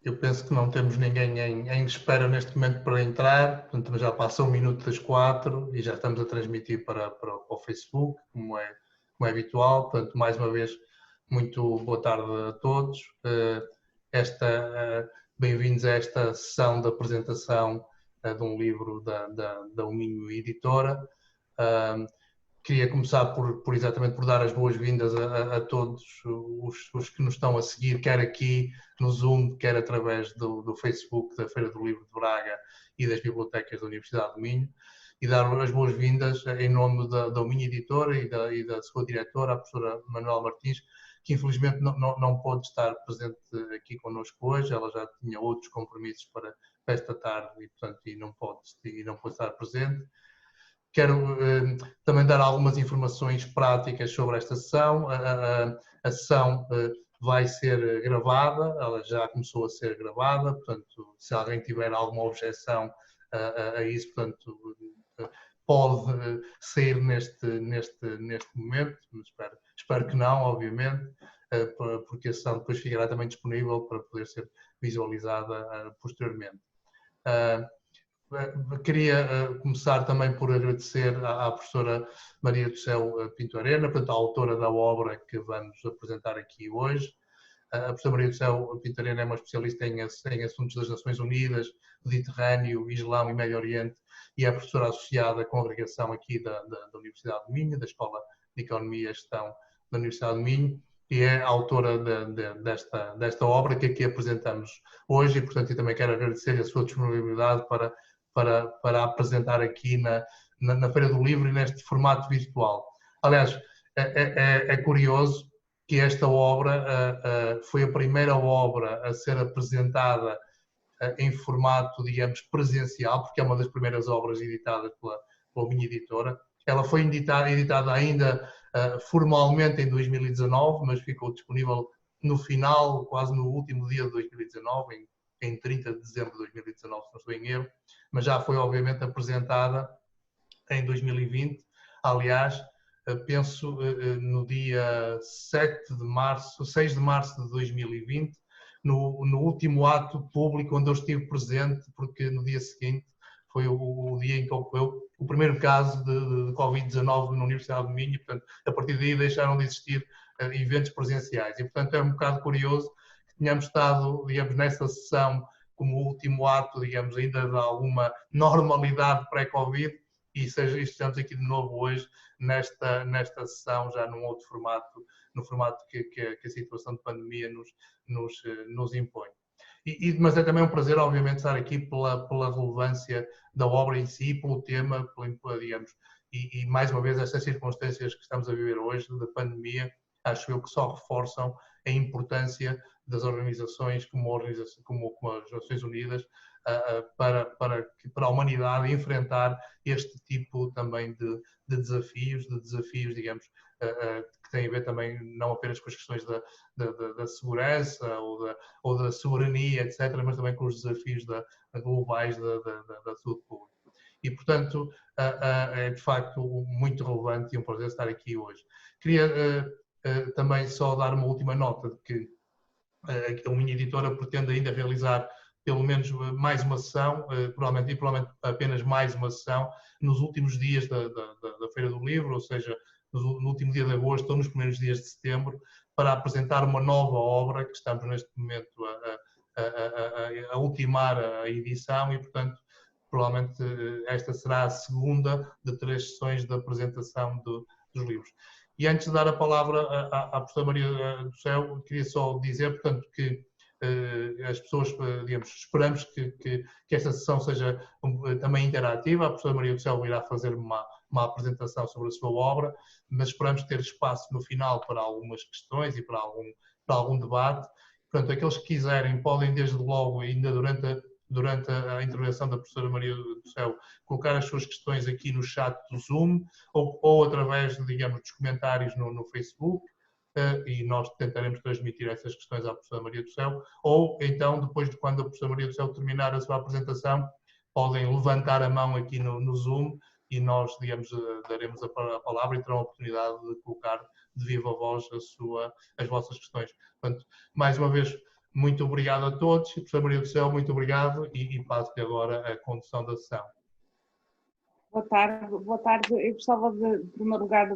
Eu penso que não temos ninguém em espera neste momento para entrar, portanto já passa 1 minuto das 4 e já estamos a transmitir para o Facebook, como é habitual. Portanto, mais uma vez, muito boa tarde a todos. Bem-vindos a esta sessão de apresentação de um livro da Minho Editora. Queria começar exatamente por dar as boas-vindas a todos os que nos estão a seguir, quer aqui no Zoom, quer através do Facebook da Feira do Livro de Braga e das bibliotecas da Universidade do Minho, e dar as boas-vindas em nome da Minho Editora e da sua diretora, a professora Manuela Martins, que infelizmente não pôde estar presente aqui connosco hoje. Ela já tinha outros compromissos para esta tarde e, portanto, não pôde estar presente. Quero também dar algumas informações práticas sobre esta sessão. A sessão vai ser gravada, ela já começou a ser gravada, portanto, se alguém tiver alguma objeção a isso, portanto, pode sair neste momento, espero que não, obviamente, porque a sessão depois ficará também disponível para poder ser visualizada posteriormente. Queria começar também por agradecer à professora Maria do Céu Pinto Arena, portanto, a autora da obra que vamos apresentar aqui hoje. A professora Maria do Céu Pinto Arena é uma especialista em assuntos das Nações Unidas, Mediterrâneo, Islão e Médio Oriente, e é professora associada à congregação aqui da Universidade do Minho, da Escola de Economia e Gestão da Universidade do Minho, e é a autora desta obra que aqui apresentamos hoje, e, portanto, eu também quero agradecer a sua disponibilidade para apresentar aqui na Feira do Livro e neste formato virtual. Aliás, é curioso que esta obra foi a primeira obra a ser apresentada em formato, digamos, presencial, porque é uma das primeiras obras editadas pela minha editora. Ela foi editada ainda formalmente em 2019, mas ficou disponível no final, quase no último dia de 2019, em 30 de dezembro de 2019, se não estou em erro, mas já foi obviamente apresentada em 2020. Aliás, penso no dia 6 de março de 2020, no último ato público onde eu estive presente, porque no dia seguinte foi o dia em que ocorreu o primeiro caso de Covid-19 na Universidade do Minho, e, portanto, a partir daí deixaram de existir eventos presenciais. E, portanto, é um bocado curioso que tenhamos estado, digamos, nessa sessão como último ato, digamos, ainda de alguma normalidade pré-Covid, e estamos aqui de novo hoje nesta sessão, já num outro formato, no formato que a situação de pandemia nos impõe. Mas é também um prazer, obviamente, estar aqui pela relevância da obra em si, pelo tema, digamos, e mais uma vez estas circunstâncias que estamos a viver hoje, da pandemia, acho eu que só reforçam a importância das organizações como as Nações Unidas para a humanidade enfrentar este tipo também de desafios, digamos, que têm a ver também não apenas com as questões da segurança ou da soberania, etc., mas também com os desafios globais da saúde pública. E, portanto, é de facto muito relevante e um prazer estar aqui hoje. Queria também só dar uma última nota de que a minha editora pretende ainda realizar pelo menos mais uma sessão, provavelmente apenas mais uma sessão, nos últimos dias da Feira do Livro, ou seja, no último dia de agosto ou nos primeiros dias de setembro, para apresentar uma nova obra que estamos neste momento a ultimar a edição e, portanto, provavelmente esta será a segunda de 3 sessões de apresentação dos livros. E antes de dar a palavra à professora Maria do Céu, queria só dizer, portanto, que as pessoas, digamos, esperamos que esta sessão seja também interativa. A professora Maria do Céu irá fazer uma apresentação sobre a sua obra, mas esperamos ter espaço no final para algumas questões e para algum debate. Portanto, aqueles que quiserem podem, desde logo, ainda durante a intervenção da professora Maria do Céu, colocar as suas questões aqui no chat do Zoom ou através, digamos, dos comentários no Facebook, e nós tentaremos transmitir essas questões à professora Maria do Céu, ou então, depois de quando a professora Maria do Céu terminar a sua apresentação, podem levantar a mão aqui no Zoom e nós, digamos, daremos a palavra e terão a oportunidade de colocar de viva voz as vossas questões. Portanto, mais uma vez, muito obrigado a todos. Professor Maria do Céu, muito obrigado e passo-lhe agora a condução da sessão. Boa tarde, boa tarde. Eu gostava em primeiro lugar,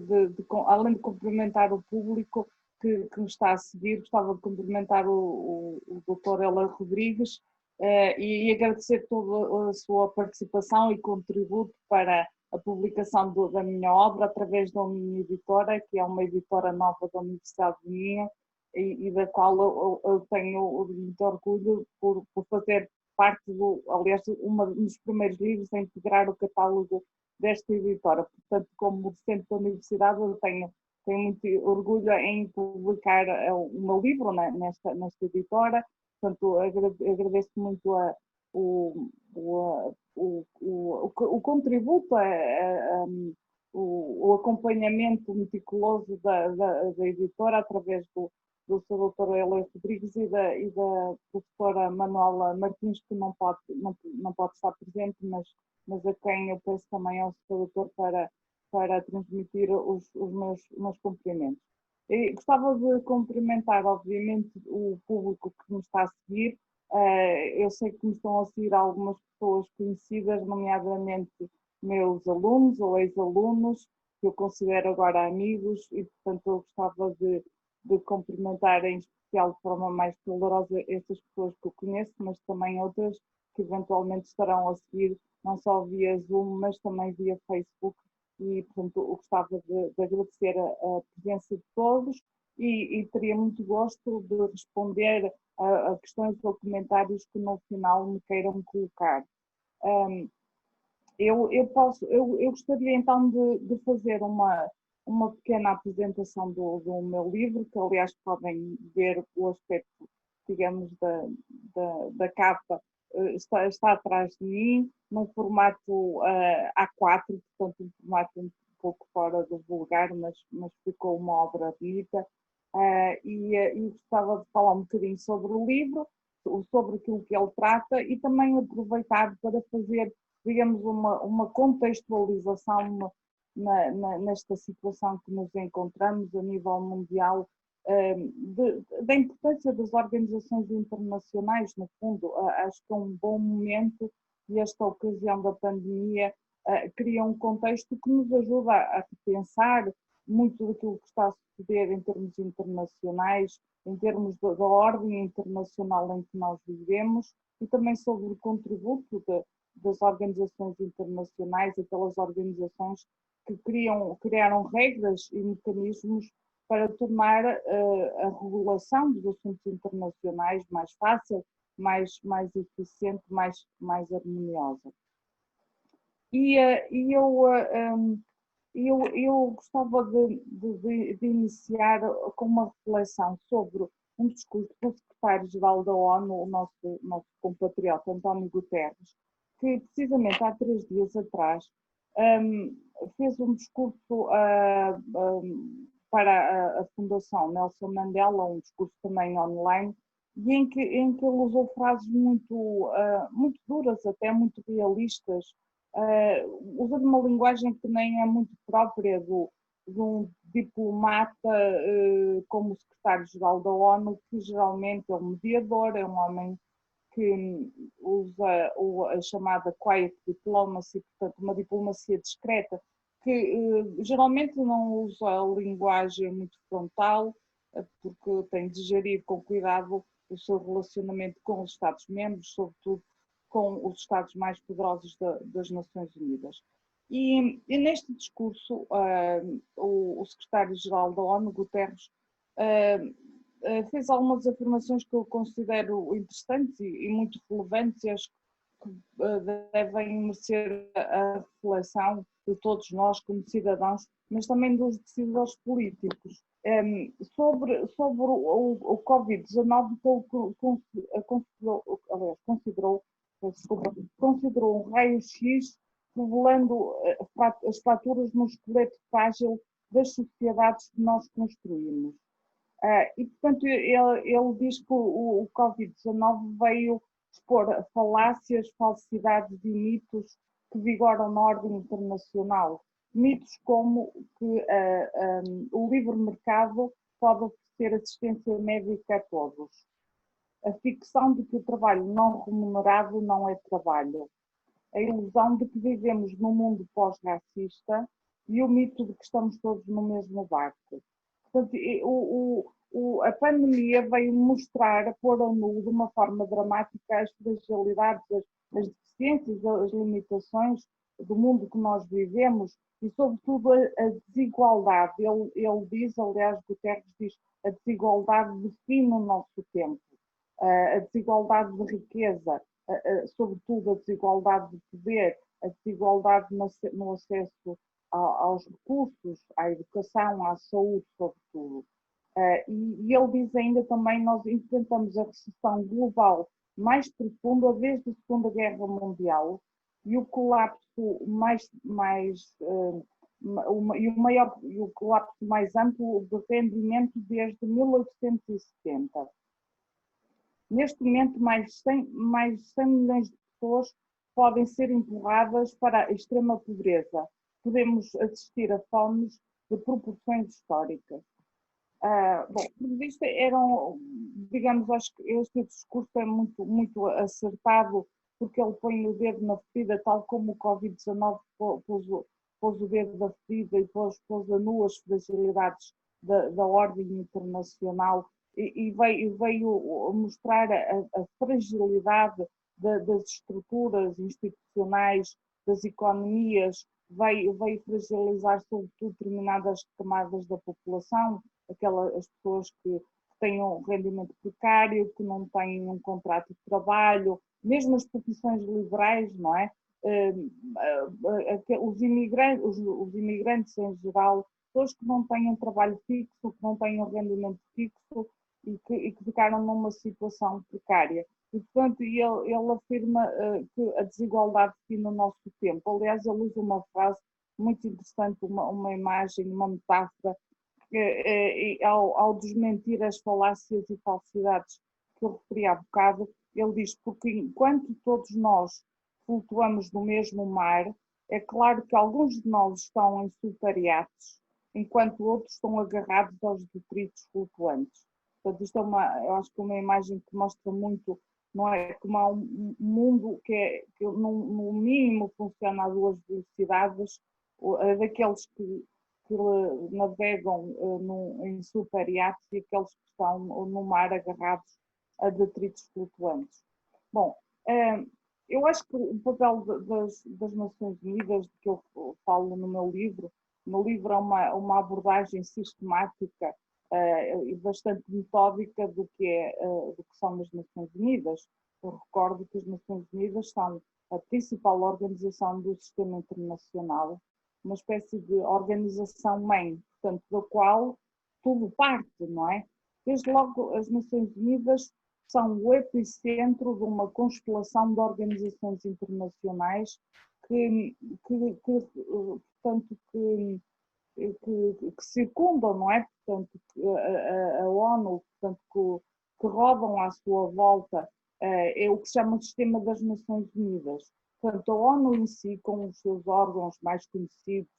além de cumprimentar o público que me está a seguir, gostava de cumprimentar o Dr. Heller Rodrigues e agradecer toda a sua participação e contributo para a publicação da minha obra através da minha editora, que é uma editora nova da Universidade de Minho e da qual eu tenho muito orgulho por fazer parte aliás, um dos primeiros livros a integrar o catálogo desta editora. Portanto, como docente da universidade, eu tenho muito orgulho em publicar o meu livro nesta editora. Portanto, agradeço muito o contributo, o acompanhamento meticuloso da editora através do Sr. Dr. Heller Rodrigues e da professora Manuela Martins, que não pode estar presente, mas a quem eu peço também ao Sr. Doutor para transmitir os meus cumprimentos. E gostava de cumprimentar, obviamente, o público que me está a seguir. Eu sei que me estão a seguir algumas pessoas conhecidas, nomeadamente meus alunos ou ex-alunos, que eu considero agora amigos, e portanto eu gostava de cumprimentar em especial de forma mais calorosa estas pessoas que eu conheço, mas também outras que eventualmente estarão a seguir, não só via Zoom, mas também via Facebook, e portanto eu gostava de agradecer a presença de todos e teria muito gosto de responder a questões ou comentários que no final me queiram colocar. Eu gostaria então de fazer uma pequena apresentação do meu livro, que aliás podem ver o aspecto, digamos, da capa, está atrás de mim, num formato A4, portanto um formato um pouco fora do vulgar, mas ficou uma obra bonita, e gostava de falar um bocadinho sobre o livro, sobre aquilo que ele trata e também aproveitar para fazer, digamos, uma contextualização nesta situação que nos encontramos a nível mundial, da importância das organizações internacionais, no fundo. Acho que é um bom momento e esta ocasião da pandemia cria um contexto que nos ajuda a repensar muito daquilo que está a suceder em termos internacionais, em termos da ordem internacional em que nós vivemos e também sobre o contributo das organizações internacionais, aquelas organizações que criaram regras e mecanismos para tornar a regulação dos assuntos internacionais mais fácil, mais eficiente, mais harmoniosa. Eu gostava de iniciar com uma reflexão sobre um discurso do secretário-geral da ONU, o nosso compatriota António Guterres, que precisamente há 3 dias atrás fez um discurso para a Fundação Nelson Mandela, um discurso também online, e em que ele usou frases muito duras, até muito realistas, usando uma linguagem que nem é muito própria de um diplomata como o secretário-geral da ONU, que geralmente é um mediador, é um homem que usa a chamada quiet diplomacy, portanto uma diplomacia discreta, que geralmente não usa a linguagem muito frontal, porque tem de gerir com cuidado o seu relacionamento com os Estados-membros, sobretudo com os Estados mais poderosos das Nações Unidas. E neste discurso, o secretário-geral da ONU, Guterres, fez algumas afirmações que eu considero interessantes e muito relevantes e acho que devem merecer a reflexão de todos nós como cidadãos, mas também dos decisores políticos. Sobre o Covid-19, considerou um raio-x revelando as fraturas no esqueleto frágil das sociedades que nós construímos. E, portanto, ele diz que o Covid-19 veio expor falácias, falsidades e mitos que vigoram na ordem internacional. Mitos como que o livre mercado pode oferecer assistência médica a todos. A ficção de que o trabalho não remunerado não é trabalho. A ilusão de que vivemos num mundo pós-racista e o mito de que estamos todos no mesmo barco. Portanto, a pandemia veio mostrar, pôr ao nu de uma forma dramática as fragilidades, as deficiências, as limitações do mundo que nós vivemos e, sobretudo, a desigualdade. Ele diz, aliás, Guterres diz, a desigualdade define o nosso tempo, a desigualdade de riqueza, sobretudo a desigualdade de poder, a desigualdade no acesso aos recursos, à educação, à saúde, sobretudo. E ele diz ainda também, nós enfrentamos a recessão global mais profunda desde a Segunda Guerra Mundial e o colapso o colapso mais amplo de rendimento desde 1870. Neste momento, mais de 100 milhões de pessoas podem ser empurradas para a extrema pobreza. Podemos assistir a fomes de proporções históricas. Bom, isto digamos, acho que este discurso é muito acertado, porque ele põe o dedo na ferida, tal como o Covid-19 pôs o dedo na ferida e pôs a nu as fragilidades da ordem internacional e veio mostrar a fragilidade das estruturas institucionais, das economias, veio fragilizar sobretudo determinadas camadas da população, as pessoas que têm um rendimento precário, que não têm um contrato de trabalho, mesmo as profissões liberais, não é? Os imigrantes em geral, pessoas que não têm um trabalho fixo, que não têm um rendimento fixo e que ficaram numa situação precária. E, portanto, ele afirma que a desigualdade define o nosso tempo. Aliás, ele usa uma frase muito interessante, uma imagem, uma metáfora, ao desmentir as falácias e falsidades que eu referi há bocado. Ele diz, porque enquanto todos nós flutuamos no mesmo mar, é claro que alguns de nós estão em super-iates, enquanto outros estão agarrados aos detritos flutuantes. Portanto, isto eu acho que é uma imagem que mostra muito, não é? Como há um mundo que no mínimo funciona a duas velocidades, daqueles que navegam em super-iates e aqueles que estão no mar agarrados a detritos flutuantes. Bom, eu acho que o papel das Nações Unidas, de que eu falo no meu livro é uma abordagem sistemática e bastante metódica do que são as Nações Unidas. Eu recordo que as Nações Unidas são a principal organização do sistema internacional, uma espécie de organização-mãe, portanto, da qual tudo parte, não é? Desde logo, as Nações Unidas são o epicentro de uma constelação de organizações internacionais que circundam, não é? Portanto, a ONU, portanto, que rodam à sua volta, é o que se chama o Sistema das Nações Unidas. Portanto, a ONU em si, com os seus órgãos mais conhecidos,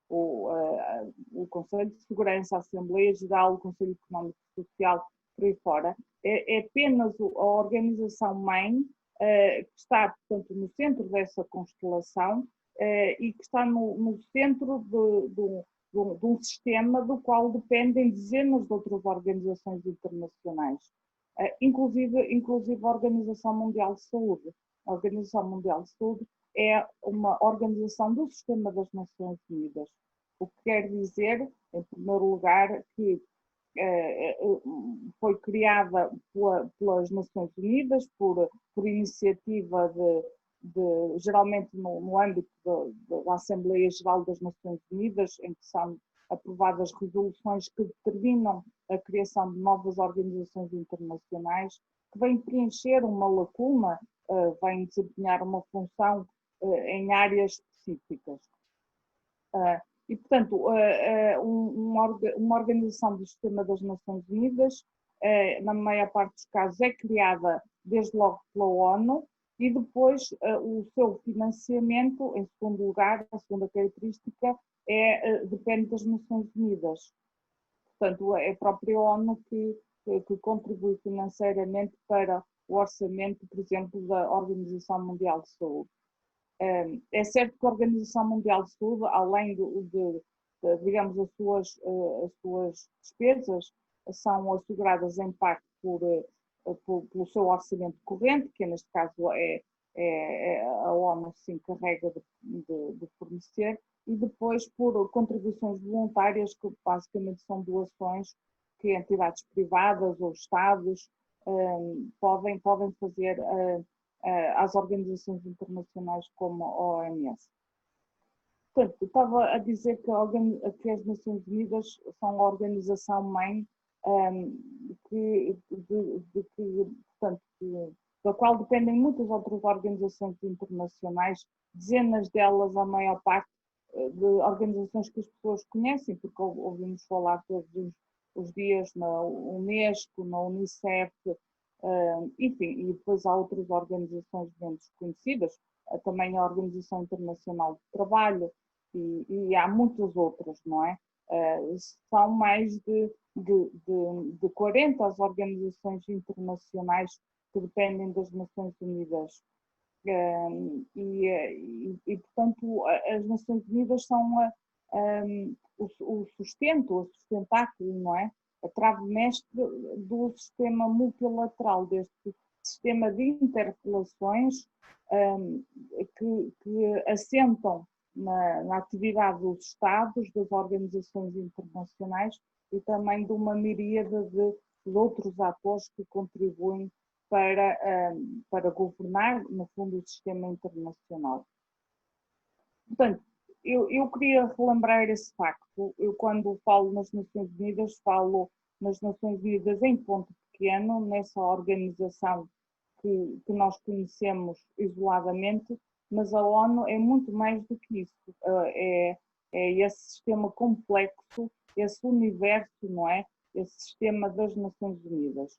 o Conselho de Segurança, a Assembleia Geral, o Conselho Económico e Social, por aí fora, é apenas a organização-mãe que está, portanto, no centro dessa constelação e que está no centro de um sistema do qual dependem dezenas de outras organizações internacionais, inclusive a Organização Mundial de Saúde. A Organização Mundial de Saúde é uma organização do sistema das Nações Unidas, o que quer dizer, em primeiro lugar, que foi criada pelas Nações Unidas por iniciativa geralmente no âmbito da Assembleia Geral das Nações Unidas, em que são aprovadas resoluções que determinam a criação de novas organizações internacionais, que vêm preencher uma lacuna, vêm desempenhar uma função em áreas específicas. E, portanto, uma organização do Sistema das Nações Unidas, na maior parte dos casos, é criada desde logo pela ONU, E depois o seu financiamento, em segundo lugar, a segunda característica, depende das Nações Unidas. Portanto, é a própria ONU que contribui financeiramente para o orçamento, por exemplo, da Organização Mundial de Saúde. É certo que a Organização Mundial de Saúde, além digamos, as suas despesas, são asseguradas em parte pelo seu orçamento corrente, que neste caso a ONU se encarrega de fornecer, e depois por contribuições voluntárias, que basicamente são doações que entidades privadas ou Estados podem fazer às organizações internacionais como a OMS. Portanto, eu estava a dizer que as Nações Unidas são a organização-mãe da qual dependem muitas outras organizações internacionais, dezenas delas, a maior parte, de organizações que as pessoas conhecem, porque ouvimos falar todos os dias na Unesco, na Unicef, enfim, e depois há outras organizações menos conhecidas, também a Organização Internacional do Trabalho, e há muitas outras, não é? São mais de 40 as organizações internacionais que dependem das Nações Unidas. Portanto, as Nações Unidas são o sustentáculo, não é? A trave-mestre do sistema multilateral, deste sistema de interrelações que assentam na atividade dos Estados, das organizações internacionais e também de uma miríade de outros atores que contribuem para governar, no fundo, o sistema internacional. Portanto, eu queria relembrar esse facto. Eu, quando falo nas Nações Unidas, falo nas Nações Unidas em ponto pequeno, nessa organização que nós conhecemos isoladamente, mas a ONU é muito mais do que isso. É esse sistema complexo, esse universo, não é? Esse sistema das Nações Unidas.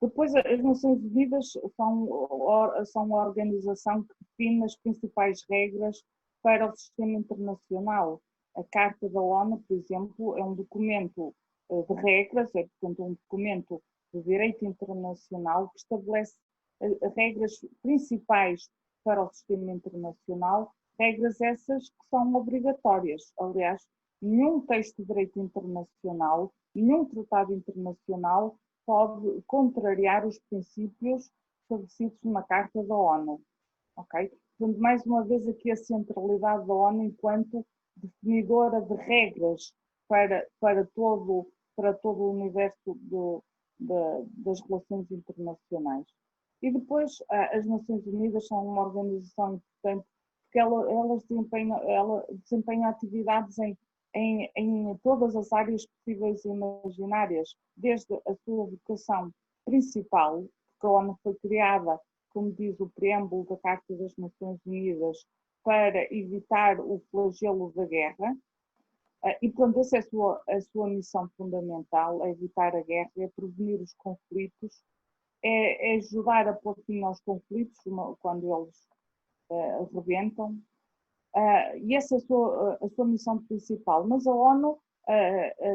Depois, as Nações Unidas são a organização que define as principais regras para o sistema internacional. A Carta da ONU, por exemplo, é um documento de regras, é, portanto, um documento de direito internacional que estabelece regras principais para o sistema internacional, regras essas que são obrigatórias. Aliás, nenhum texto de direito internacional, nenhum tratado internacional pode contrariar os princípios estabelecidos na Carta da ONU. Okay? Portanto, mais uma vez aqui a centralidade da ONU enquanto definidora de regras para todo o universo das relações internacionais. E depois, as Nações Unidas são uma organização importante porque ela desempenha atividades em todas as áreas possíveis e imaginárias, desde a sua vocação principal, porque a ONU foi criada, como diz o preâmbulo da Carta das Nações Unidas, para evitar o flagelo da guerra, e portanto essa é a sua missão fundamental, é evitar a guerra, é prevenir os conflitos, é ajudar a pôr fim aos conflitos quando eles rebentam, e essa é a sua missão principal. Mas a ONU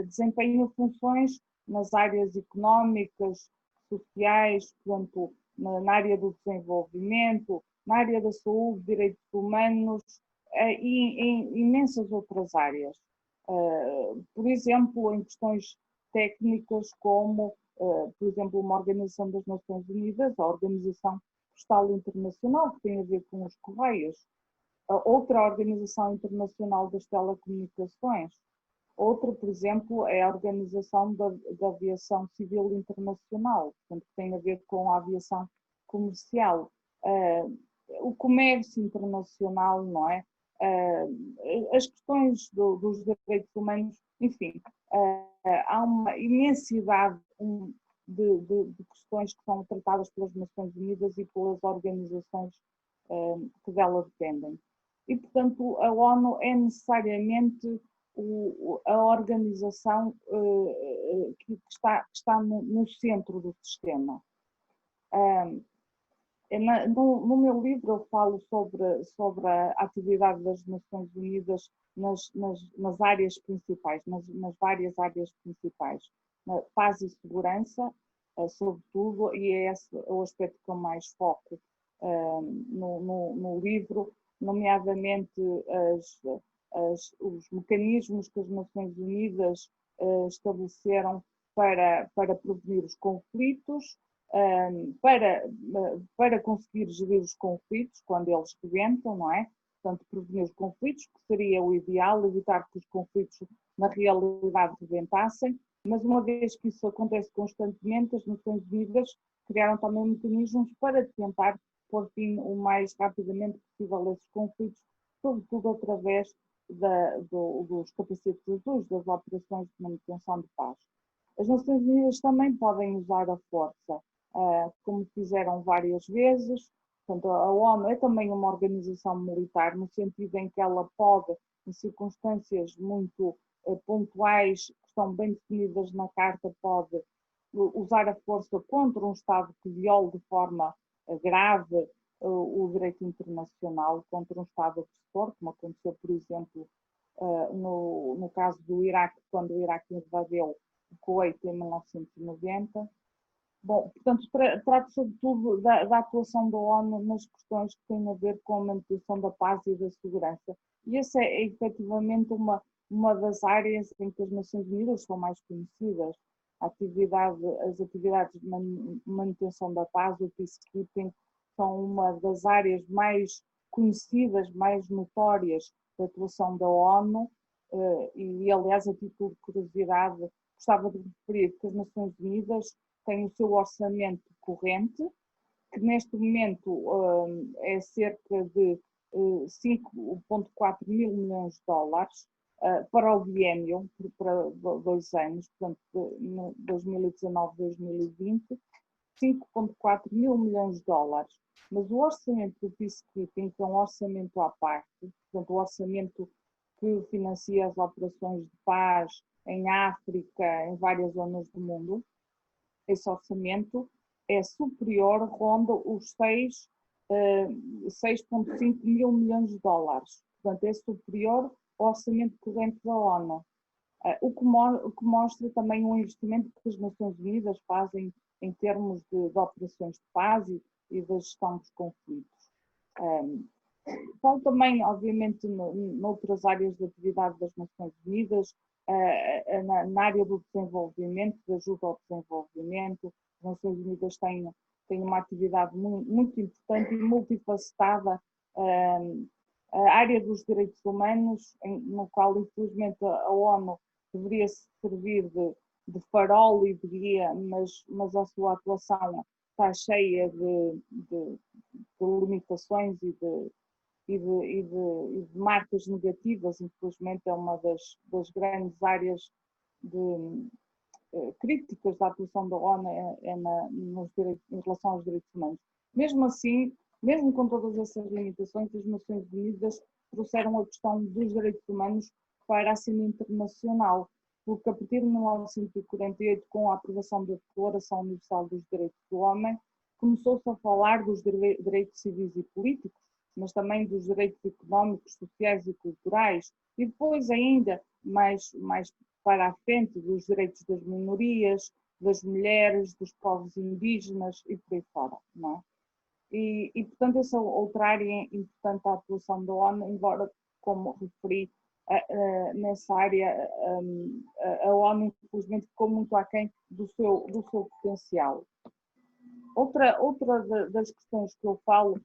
desempenha funções nas áreas económicas, sociais, portanto, na área do desenvolvimento, na área da saúde, direitos humanos e em imensas outras áreas. Por exemplo, em questões técnicas como, por exemplo, uma organização das Nações Unidas, a Organização Postal Internacional, que tem a ver com os Correios, outra Organização Internacional das Telecomunicações, outra, por exemplo, é a Organização da Aviação Civil Internacional, portanto, que tem a ver com a aviação comercial, o comércio internacional, não é? As questões dos direitos humanos, enfim, há uma imensidade de questões que são tratadas pelas Nações Unidas e pelas organizações que dela dependem. E, portanto, a ONU é necessariamente a organização que está no centro do sistema. No meu livro eu falo sobre a atividade das Nações Unidas nas áreas principais, nas várias áreas principais. Paz e segurança, sobretudo, e é esse o aspecto que eu mais foco no livro, nomeadamente os mecanismos que as Nações Unidas estabeleceram para prevenir os conflitos, para conseguir gerir os conflitos quando eles rebentam, não é? Portanto, prevenir os conflitos, que seria o ideal, evitar que os conflitos na realidade rebentassem, mas uma vez que isso acontece constantemente, as Nações Unidas criaram também mecanismos para tentar pôr fim o mais rapidamente possível a esses conflitos, sobretudo através dos capacetes azuis, das operações de manutenção de paz. As Nações Unidas também podem usar a força, como fizeram várias vezes. Portanto, a ONU é também uma organização militar, no sentido em que ela pode, em circunstâncias muito pontuais, que estão bem definidas na Carta, pode usar a força contra um Estado que viole de forma grave o direito internacional, contra um Estado agressor, como aconteceu, por exemplo, no caso do Iraque, quando o Iraque invadiu o Kuwait em 1990. Bom, portanto, trata sobretudo da atuação da ONU nas questões que têm a ver com a manutenção da paz e da segurança. E essa é efetivamente uma das áreas em que as Nações Unidas são mais conhecidas. As atividades de manutenção da paz, o peacekeeping, são uma das áreas mais conhecidas, mais notórias da atuação da ONU. E, aliás, a título de curiosidade, gostava de referir que as Nações Unidas têm o seu orçamento corrente, que neste momento é cerca de 5,4 mil milhões de dólares para o biênio, para 2 anos, portanto, 2019-2020, 5,4 mil milhões de dólares. Mas o orçamento do peacekeeping, que é um orçamento à parte, portanto, o orçamento que financia as operações de paz em África, em várias zonas do mundo, esse orçamento é superior, ronda os 6,5 mil milhões de dólares. Portanto, é superior ao orçamento corrente da ONU. O que mostra também o investimento que as Nações Unidas fazem em termos de operações de paz e da gestão dos conflitos. Falo também, obviamente, noutras áreas de atividade das Nações Unidas, na área do desenvolvimento, da ajuda ao desenvolvimento. As Nações Unidas têm uma atividade muito importante e multifacetada. A área dos direitos humanos, no qual, infelizmente, a ONU deveria servir de farol e de guia, mas a sua atuação está cheia de limitações e de marcas negativas. Infelizmente, é uma das grandes áreas críticas da atuação da ONU em relação aos direitos humanos. Mesmo assim, mesmo com todas essas limitações, as Nações Unidas trouxeram a questão dos direitos humanos para a cena internacional, porque a partir de 1948, com a aprovação da Declaração Universal dos Direitos do Homem, começou-se a falar dos direitos civis e políticos, mas também dos direitos económicos, sociais e culturais, e depois ainda mais para a frente dos direitos das minorias, das mulheres, dos povos indígenas e por aí fora, não é? E portanto, essa é outra área importante da atuação da ONU, embora, como referi, nessa área a ONU infelizmente ficou muito aquém do seu potencial. Outra das questões que eu falo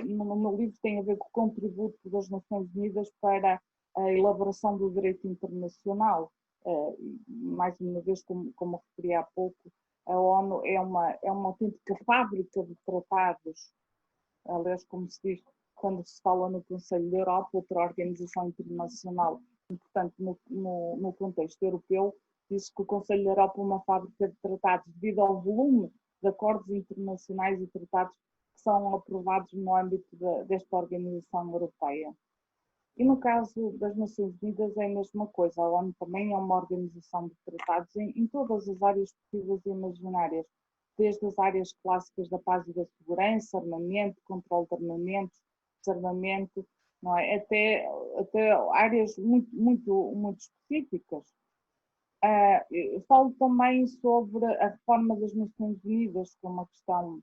no meu livro tem a ver com o contributo das Nações Unidas para a elaboração do direito internacional. Mais uma vez, como referi há pouco, a ONU é uma autêntica fábrica de tratados. Aliás, como se diz quando se fala no Conselho da Europa, outra organização internacional importante no contexto europeu, diz que o Conselho da Europa é uma fábrica de tratados devido ao volume de acordos internacionais e tratados que são aprovados no âmbito desta organização europeia. E no caso das Nações Unidas é a mesma coisa. A ONU também é uma organização de tratados em todas as áreas possíveis e imaginárias. desde as áreas clássicas da paz e da segurança, armamento, controle de armamento, desarmamento, não é? Até áreas muito específicas. Falo também sobre a reforma das Nações Unidas, que é uma questão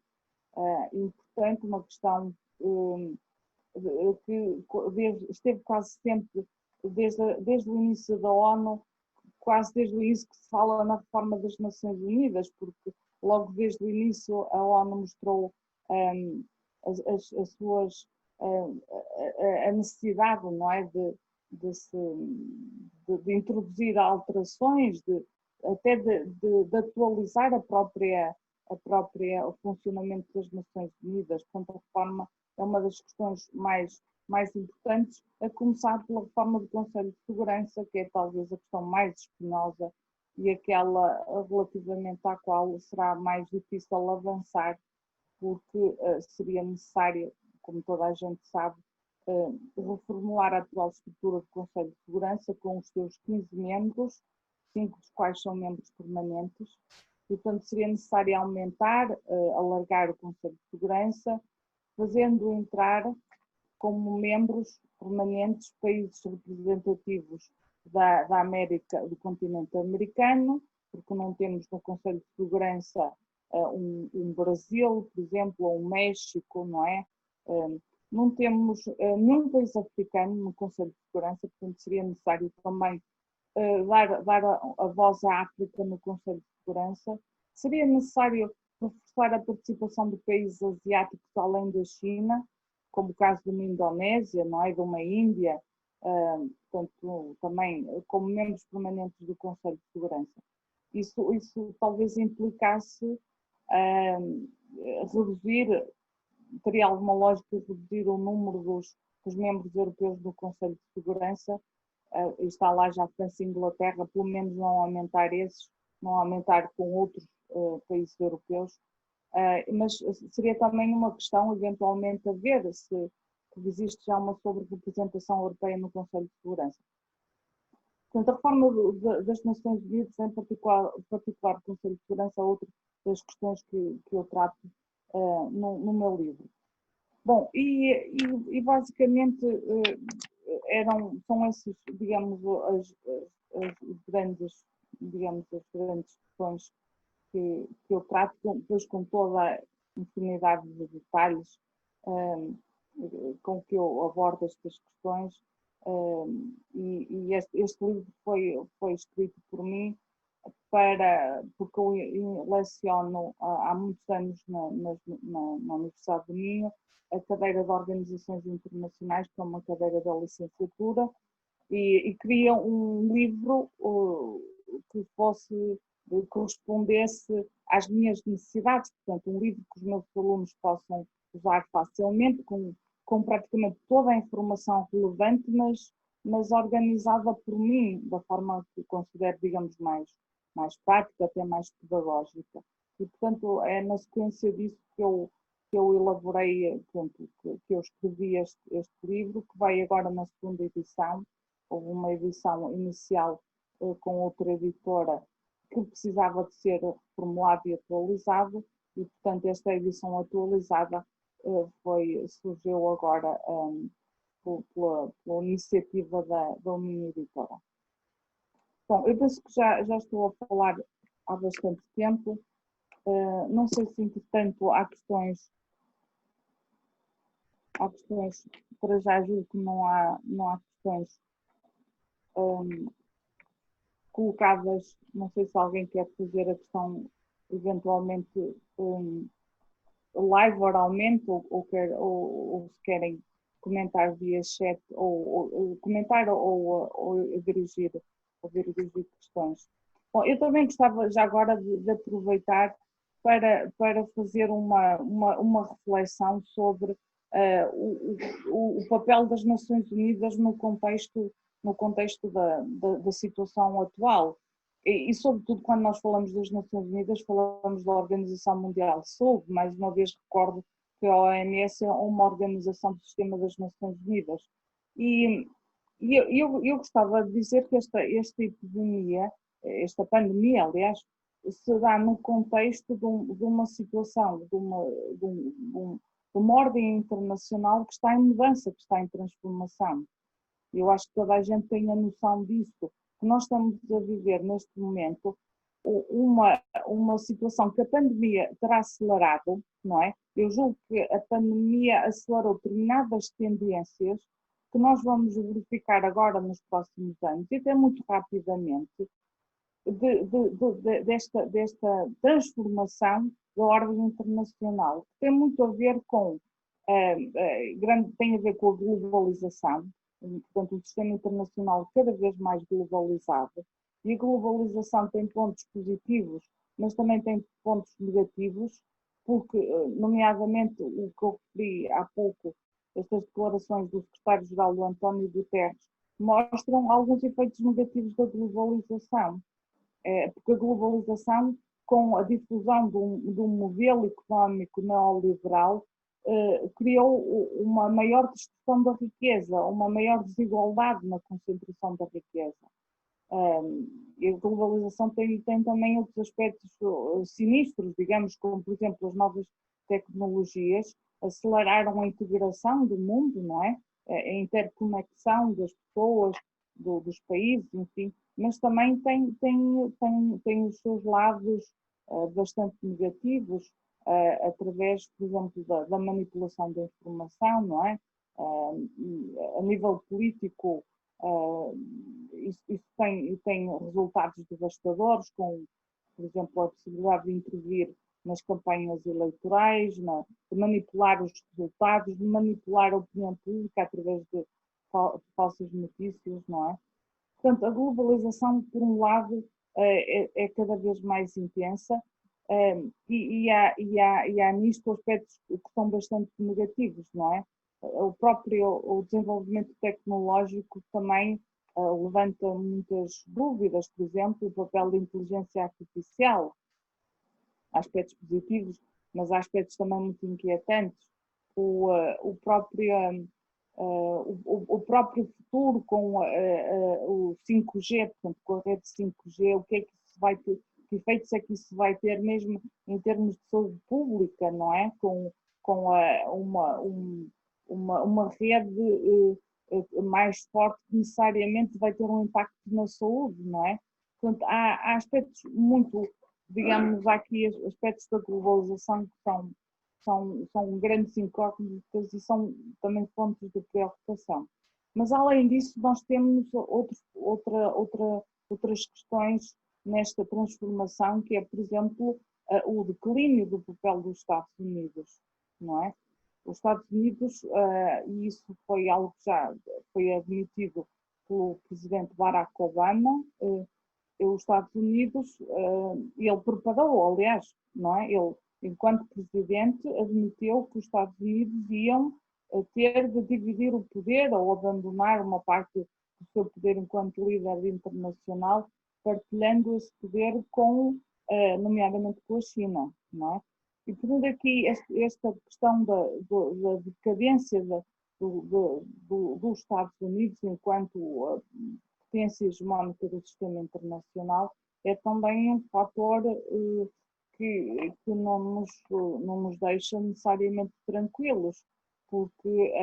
importante, uma questão que esteve quase sempre, desde o início da ONU, quase desde o início que se fala na reforma das Nações Unidas, porque logo desde o início a ONU mostrou as suas, a necessidade, não é, de introduzir alterações, até de atualizar o funcionamento das Nações Unidas. Portanto, a reforma é uma das questões mais importantes, a começar pela reforma do Conselho de Segurança, que é talvez a questão mais espinhosa e aquela relativamente à qual será mais difícil avançar, porque seria necessário, como toda a gente sabe, reformular a atual estrutura do Conselho de Segurança com os seus 15 membros, 5 dos quais são membros permanentes, e, portanto, seria necessário alargar o Conselho de Segurança, fazendo entrar como membros permanentes países representativos da América, do continente americano, porque não temos no Conselho de Segurança um Brasil, por exemplo, ou um México, não é? Não temos nenhum país africano no Conselho de Segurança, portanto seria necessário também dar a voz à África no Conselho de Segurança. Seria necessário reforçar a participação de países asiáticos além da China, como o caso de uma Indonésia, não é? De uma Índia, portanto, também como membros permanentes do Conselho de Segurança. Isso talvez implicasse teria alguma lógica reduzir o número dos membros europeus do Conselho de Segurança, está lá já a França e a Inglaterra, pelo menos não aumentar com outros países europeus. Mas seria também uma questão, eventualmente, a ver se existe já uma sobre-representação europeia no Conselho de Segurança. Portanto, a reforma das Nações Unidas, em particular o Conselho de Segurança, é outra das questões que eu trato no meu livro. Bom, e basicamente são esses, digamos, as grandes questões que eu trato, depois com toda a infinidade de detalhes com que eu abordo estas questões, e este livro foi escrito por mim porque eu leciono há muitos anos na Universidade do Minho a cadeira de Organizações Internacionais, que é uma cadeira da licenciatura, e queria um livro que correspondesse às minhas necessidades, portanto, um livro que os meus alunos possam usar facilmente, com praticamente toda a informação relevante, mas organizada por mim, da forma que considero, digamos, mais prática, até mais pedagógica. E, portanto, é na sequência disso que eu elaborei, portanto, que eu escrevi este livro, que vai agora na segunda edição. Houve uma edição inicial com outra editora que precisava de ser reformulado e atualizado, e, portanto, esta edição atualizada surgiu agora pela iniciativa da minha editora. Bom, eu penso que já estou a falar há bastante tempo. Não sei se, entretanto, há questões, para já julgo que não há questões colocadas. Não sei se alguém quer fazer a questão eventualmente live oralmente, ou se querem comentar via chat, ou comentar ou dirigir questões. Bom, eu também gostava já agora de aproveitar para fazer uma reflexão sobre o papel das Nações Unidas no contexto da situação atual. E, sobretudo, quando nós falamos das Nações Unidas, falamos da Organização Mundial de Saúde. Mais uma vez recordo que a OMS é uma organização do sistema das Nações Unidas. E eu gostava de dizer que esta pandemia, aliás, se dá no contexto de uma situação, de uma ordem internacional que está em mudança, que está em transformação. Eu acho que toda a gente tem a noção disso, que nós estamos a viver neste momento uma situação que a pandemia terá acelerado, não é? Eu julgo que a pandemia acelerou determinadas tendências que nós vamos verificar agora nos próximos anos, e até muito rapidamente, desta transformação da ordem internacional, que tem muito a ver com, tem a ver com a globalização, portanto, um sistema internacional cada vez mais globalizado, e a globalização tem pontos positivos, mas também tem pontos negativos, porque, nomeadamente, o que eu referi há pouco, estas declarações do secretário-geral, do António Guterres, mostram alguns efeitos negativos da globalização, porque a globalização, com a difusão de um modelo económico neoliberal, criou uma maior destruição da riqueza, uma maior desigualdade na concentração da riqueza. E a globalização tem também outros aspectos sinistros, digamos, como, por exemplo, as novas tecnologias aceleraram a integração do mundo, não é? A interconexão das pessoas, dos países, enfim, mas também tem os seus lados bastante negativos, através, por exemplo, da manipulação da informação, não é? A nível político, isso tem resultados devastadores, com, por exemplo, a possibilidade de intervir nas campanhas eleitorais, de manipular os resultados, de manipular a opinião pública através de falsas notícias, não é? Portanto, a globalização, por um lado, é cada vez mais intensa, e há nisto aspectos que são bastante negativos, não é? O desenvolvimento tecnológico também levanta muitas dúvidas, por exemplo, o papel da inteligência artificial. Há aspectos positivos, mas há aspectos também muito inquietantes. O próprio futuro com o 5G, portanto, com a rede 5G, o que é que isso vai ter, que efeitos é que isso vai ter mesmo em termos de saúde pública, não é? Com uma rede mais forte que necessariamente vai ter um impacto na saúde, não é? Portanto, há aspectos muito, digamos, há aqui aspectos da globalização que são grandes incógnitas e são também fontes de preocupação. Mas, além disso, nós temos outras questões nesta transformação, que é, por exemplo, o declínio do papel dos Estados Unidos, não é? Os Estados Unidos, e isso foi algo que já foi admitido pelo presidente Barack Obama, os Estados Unidos, ele preparou, aliás, não é? Ele, enquanto presidente, admitiu que os Estados Unidos iam ter de dividir o poder ou abandonar uma parte do seu poder enquanto líder internacional, partilhando esse poder com, nomeadamente com a China, não é? E portanto aqui esta questão da decadência dos Estados Unidos enquanto potência hegemónica do sistema internacional é também um fator que não nos deixa necessariamente tranquilos, porque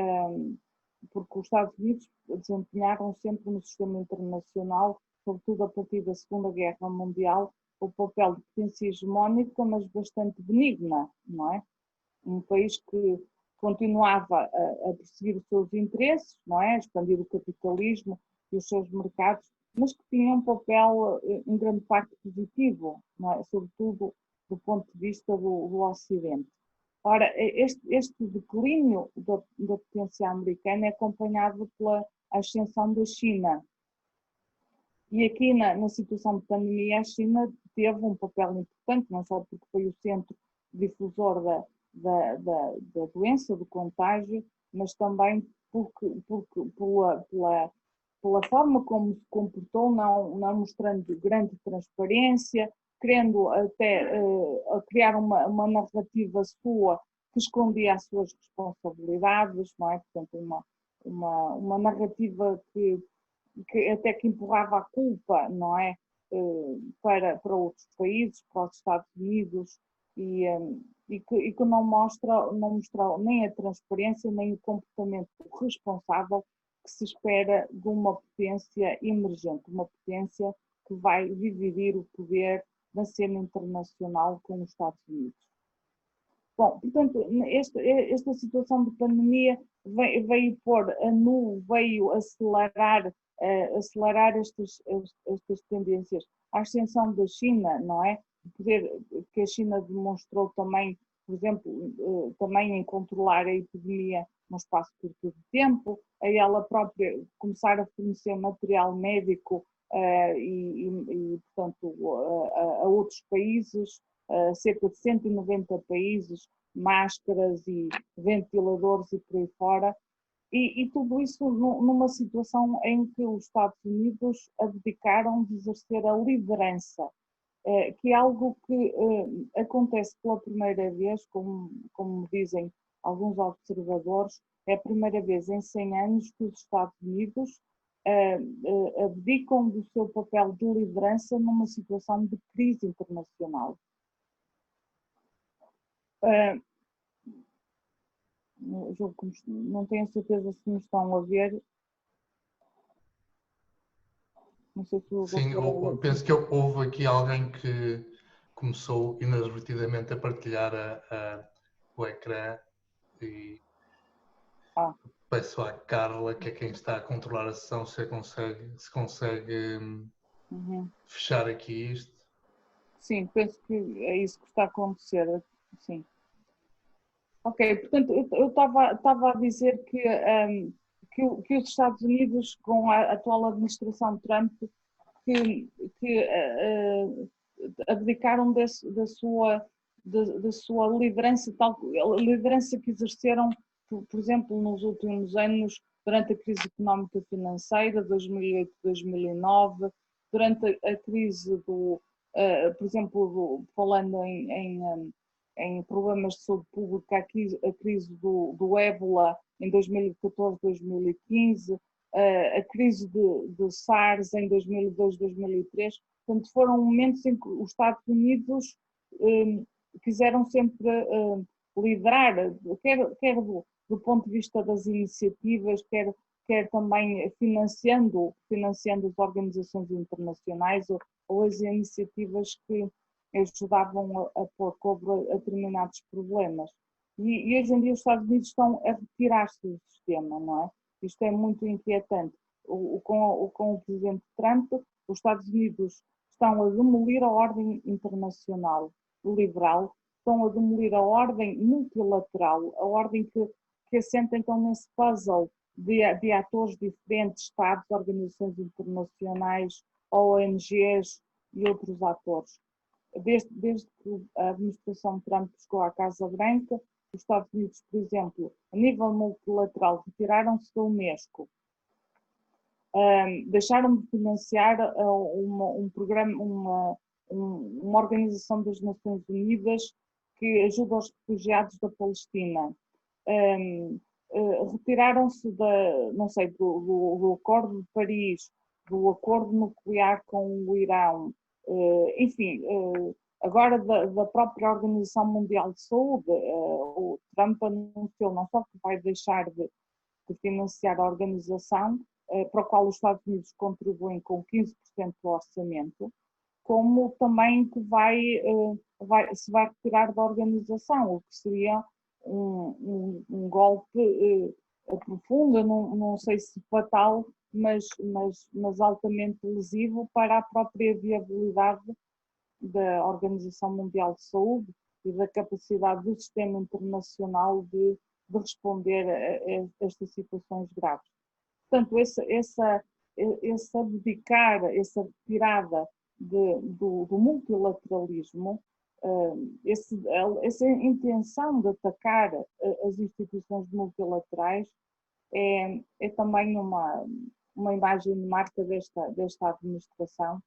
os Estados Unidos desempenharam sempre no sistema internacional, sobretudo a partir da Segunda Guerra Mundial, o papel de potência hegemónica, mas bastante benigna, não é? Um país que continuava a perseguir os seus interesses, não é? A expandir o capitalismo e os seus mercados, mas que tinha um papel, em grande parte, positivo, não é? Sobretudo do ponto de vista do Ocidente. Ora, este declínio da potência americana é acompanhado pela ascensão da China. E aqui, na situação de pandemia, a China teve um papel importante, não só porque foi o centro difusor da doença, do contágio, mas também pela forma como se comportou, não mostrando grande transparência, querendo até criar uma narrativa sua que escondia as suas responsabilidades, não é? Portanto, uma narrativa que até que empurrava a culpa, não é? para outros países, para os Estados Unidos, e que não mostra nem a transparência, nem o comportamento responsável que se espera de uma potência emergente, uma potência que vai dividir o poder na cena internacional com os Estados Unidos. Bom, portanto, esta situação de pandemia veio pôr a nu, veio acelerar estas tendências. A ascensão da China, não é? O poder que a China demonstrou também, por exemplo, também em controlar a epidemia num espaço curto de tempo, a ela própria começar a fornecer material médico portanto, a outros países, cerca de 190 países, máscaras e ventiladores e por aí fora, e tudo isso numa situação em que os Estados Unidos abdicaram de exercer a liderança, que é algo que acontece pela primeira vez, como dizem alguns observadores, é a primeira vez em 100 anos que os Estados Unidos abdicam do seu papel de liderança numa situação de crise internacional. Não tenho certeza se me estão a ver. Não sei se Sim, eu penso que houve aqui alguém que começou inadvertidamente a partilhar o ecrã e peço à Carla, que é quem está a controlar a sessão, se consegue fechar aqui isto. Sim, penso que é isso que está a acontecer. Sim. Ok, portanto, eu estava a dizer que os Estados Unidos, com a atual administração Trump, que abdicaram da sua liderança, a liderança que exerceram, por exemplo, nos últimos anos, durante a crise económica e financeira, 2008-2009, durante a crise por exemplo, falando em problemas de saúde pública, a crise do ébola em 2014-2015, a crise de SARS em 2002-2003. Portanto, foram momentos em que os Estados Unidos quiseram sempre liderar, quer do ponto de vista das iniciativas, quer também financiando as organizações internacionais ou as iniciativas que ajudavam a pôr cobre a determinados problemas. E hoje em dia os Estados Unidos estão a retirar-se do sistema, não é? Isto é muito inquietante. Com o presidente Trump, os Estados Unidos estão a demolir a ordem internacional liberal, estão a demolir a ordem multilateral, a ordem que assenta então nesse puzzle de atores diferentes, Estados, organizações internacionais, ONGs e outros atores. Desde que a administração Trump chegou à Casa Branca, os Estados Unidos, por exemplo, a nível multilateral, retiraram-se da Unesco, deixaram de financiar uma organização das Nações Unidas que ajuda os refugiados da Palestina. Retiraram-se do Acordo de Paris, do acordo nuclear com o Irão, enfim, agora da própria Organização Mundial de Saúde. O Trump anunciou não só que vai deixar de financiar a organização, para a qual os Estados Unidos contribuem com 15% do orçamento, como também que se vai retirar da organização, o que seria um golpe profundo, não sei se fatal, mas altamente lesivo para a própria viabilidade da Organização Mundial de Saúde e da capacidade do sistema internacional de responder a estas situações graves. Portanto, essa retirada do multilateralismo, essa intenção de atacar as instituições multilaterais é também uma imagem de marca desta administração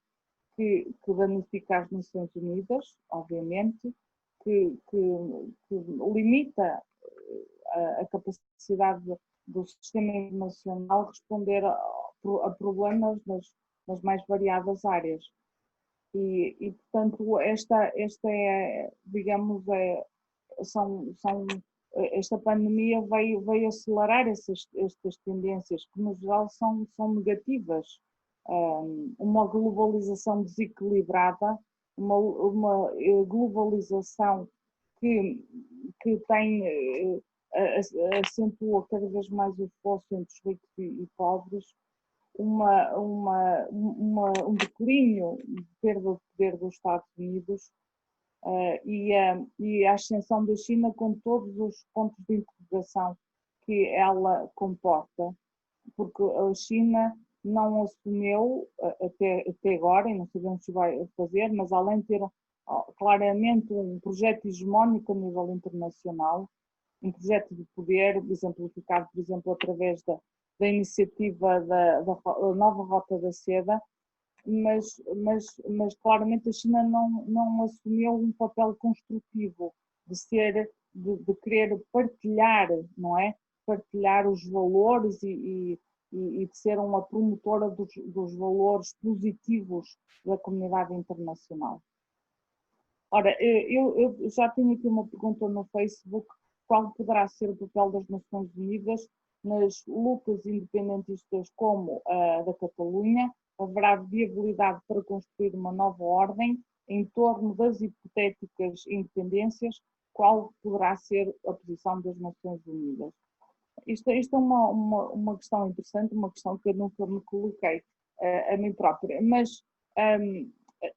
que danifica as Nações Unidas, obviamente, que limita a capacidade do sistema internacional responder a problemas nas mais variadas áreas. Portanto, esta é, digamos, esta pandemia veio acelerar estas tendências, que no geral são negativas. Uma globalização desequilibrada, uma globalização que acentua cada vez mais o esforço entre os ricos e pobres, um declínio de perda de poder dos Estados Unidos, e a ascensão da China, com todos os pontos de interrogação que ela comporta, porque a China não assumiu até agora, e não sabemos se vai fazer, mas além de ter claramente um projeto hegemónico a nível internacional, um projeto de poder, exemplificado, por exemplo, através da iniciativa da nova Rota da Seda, mas claramente a China não assumiu um papel construtivo de querer partilhar, não é? Partilhar os valores e de ser uma promotora dos valores positivos da comunidade internacional. Ora, eu já tenho aqui uma pergunta no Facebook: qual poderá ser o papel das Nações Unidas nas lutas independentistas como a da Catalunha? Haverá viabilidade para construir uma nova ordem em torno das hipotéticas independências? Qual poderá ser a posição das Nações Unidas? Isto é uma questão interessante, uma questão que eu nunca me coloquei a mim própria, mas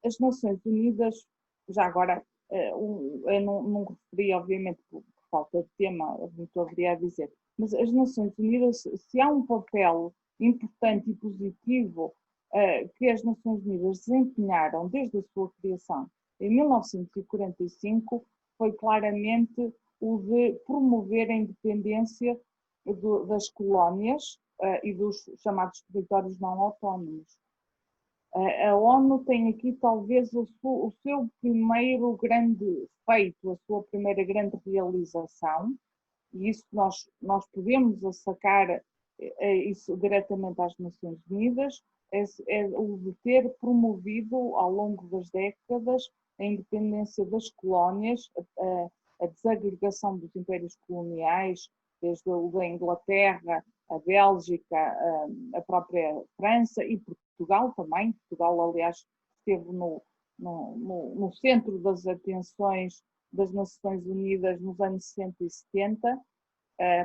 as Nações Unidas, já agora, eu não referi, obviamente, por falta de tema, muito haveria a dizer, mas as Nações Unidas, se há um papel importante e positivo que as Nações Unidas desempenharam desde a sua criação em 1945, foi claramente o de promover a independência das colónias e dos chamados territórios não autónomos. A ONU tem aqui talvez o seu primeiro grande feito, a sua primeira grande realização, e isso nós podemos assacar isso diretamente às Nações Unidas, é o de ter promovido ao longo das décadas a independência das colónias, a desagregação dos impérios coloniais, desde a Inglaterra, a Bélgica, a própria França e Portugal também. Portugal, aliás, esteve no centro das atenções das Nações Unidas nos anos 60 e 70,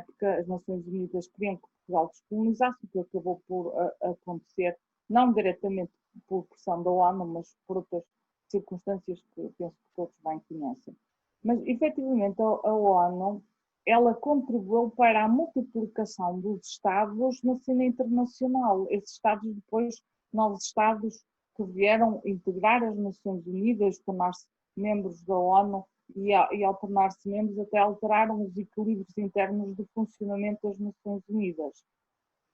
porque as Nações Unidas queriam que Portugal descolonizasse, o que acabou por acontecer, não diretamente por pressão da ONU, mas por outras circunstâncias que penso que todos bem conhecem. Mas, efetivamente, a ONU, ela contribuiu para a multiplicação dos Estados na cena internacional. Esses Estados, depois, novos Estados que vieram integrar as Nações Unidas, tornar-se membros da ONU e ao tornar-se membros até alteraram os equilíbrios internos do funcionamento das Nações Unidas.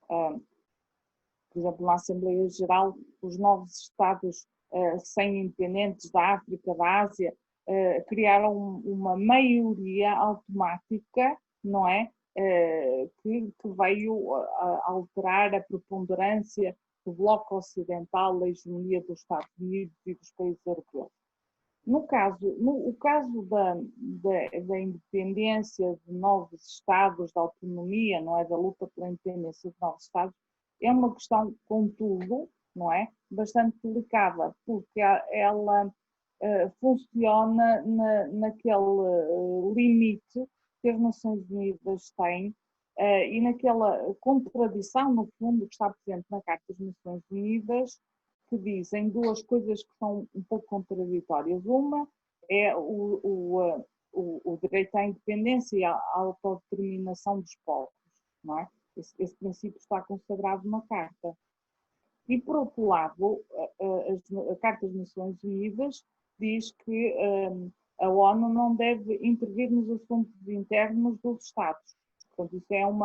Por exemplo, na Assembleia Geral, os novos Estados recém-independentes da África, da Ásia, criaram uma maioria automática, não é? Que veio a alterar a preponderância do bloco ocidental, a hegemonia dos Estados Unidos e dos países europeus. O caso da independência de novos Estados, da autonomia, não é? Da luta pela independência de novos Estados, é uma questão, contudo, não é? Bastante delicada, porque ela funciona naquele limite que as Nações Unidas têm e naquela contradição, no fundo, que está presente na Carta das Nações Unidas, que dizem duas coisas que são um pouco contraditórias. Uma é o direito à independência e à autodeterminação dos povos, não é? Esse princípio está consagrado na Carta. E, por outro lado, a Carta das Nações Unidas diz que a ONU não deve intervir nos assuntos internos dos Estados. Portanto, isso é um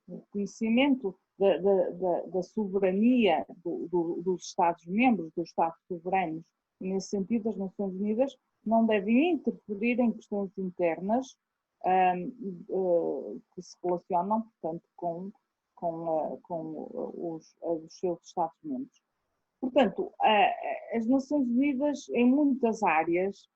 reconhecimento da soberania dos Estados-membros, dos Estados soberanos. E, nesse sentido, as Nações Unidas não devem interferir em questões internas que se relacionam, portanto, com os seus Estados-membros. Portanto, as Nações Unidas, em muitas áreas,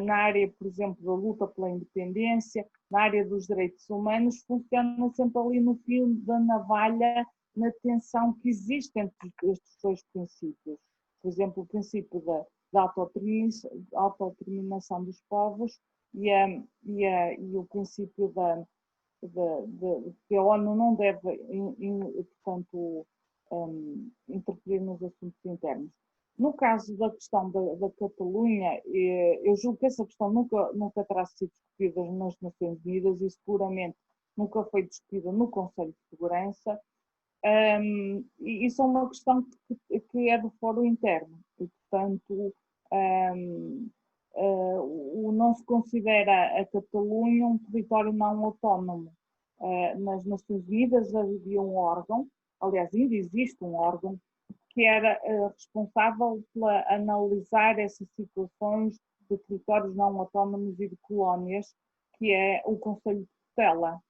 na área, por exemplo, da luta pela independência, na área dos direitos humanos, funcionam sempre ali no fio da navalha, na tensão que existe entre estes dois princípios. Por exemplo, o princípio da autodeterminação dos povos e o princípio que a ONU não deve, portanto, interferir nos assuntos internos. No caso da questão da Catalunha, eu julgo que essa questão nunca terá sido discutida nas Nações Unidas e seguramente nunca foi discutida no Conselho de Segurança. E isso é uma questão que é do foro interno e, portanto, não se considera a Catalunha um território não autónomo. Nas Nações Unidas havia um órgão, aliás, ainda existe um órgão, que era responsável por analisar essas situações de territórios não autónomos e de colónias, que é o Conselho de Tutela.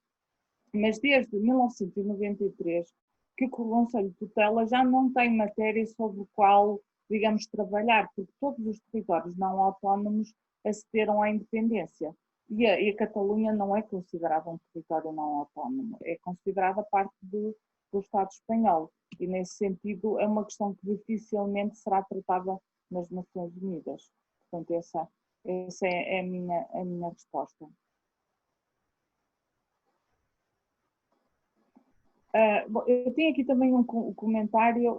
Mas desde 1993, que o Conselho de Tutela já não tem matéria sobre o qual, digamos, trabalhar, porque todos os territórios não autónomos acederam à independência. E a Catalunha não é considerada um território não autónomo, é considerada parte do Estado espanhol. E, nesse sentido, é uma questão que dificilmente será tratada nas Nações Unidas. Portanto, essa é a minha resposta. Bom, eu tenho aqui também um comentário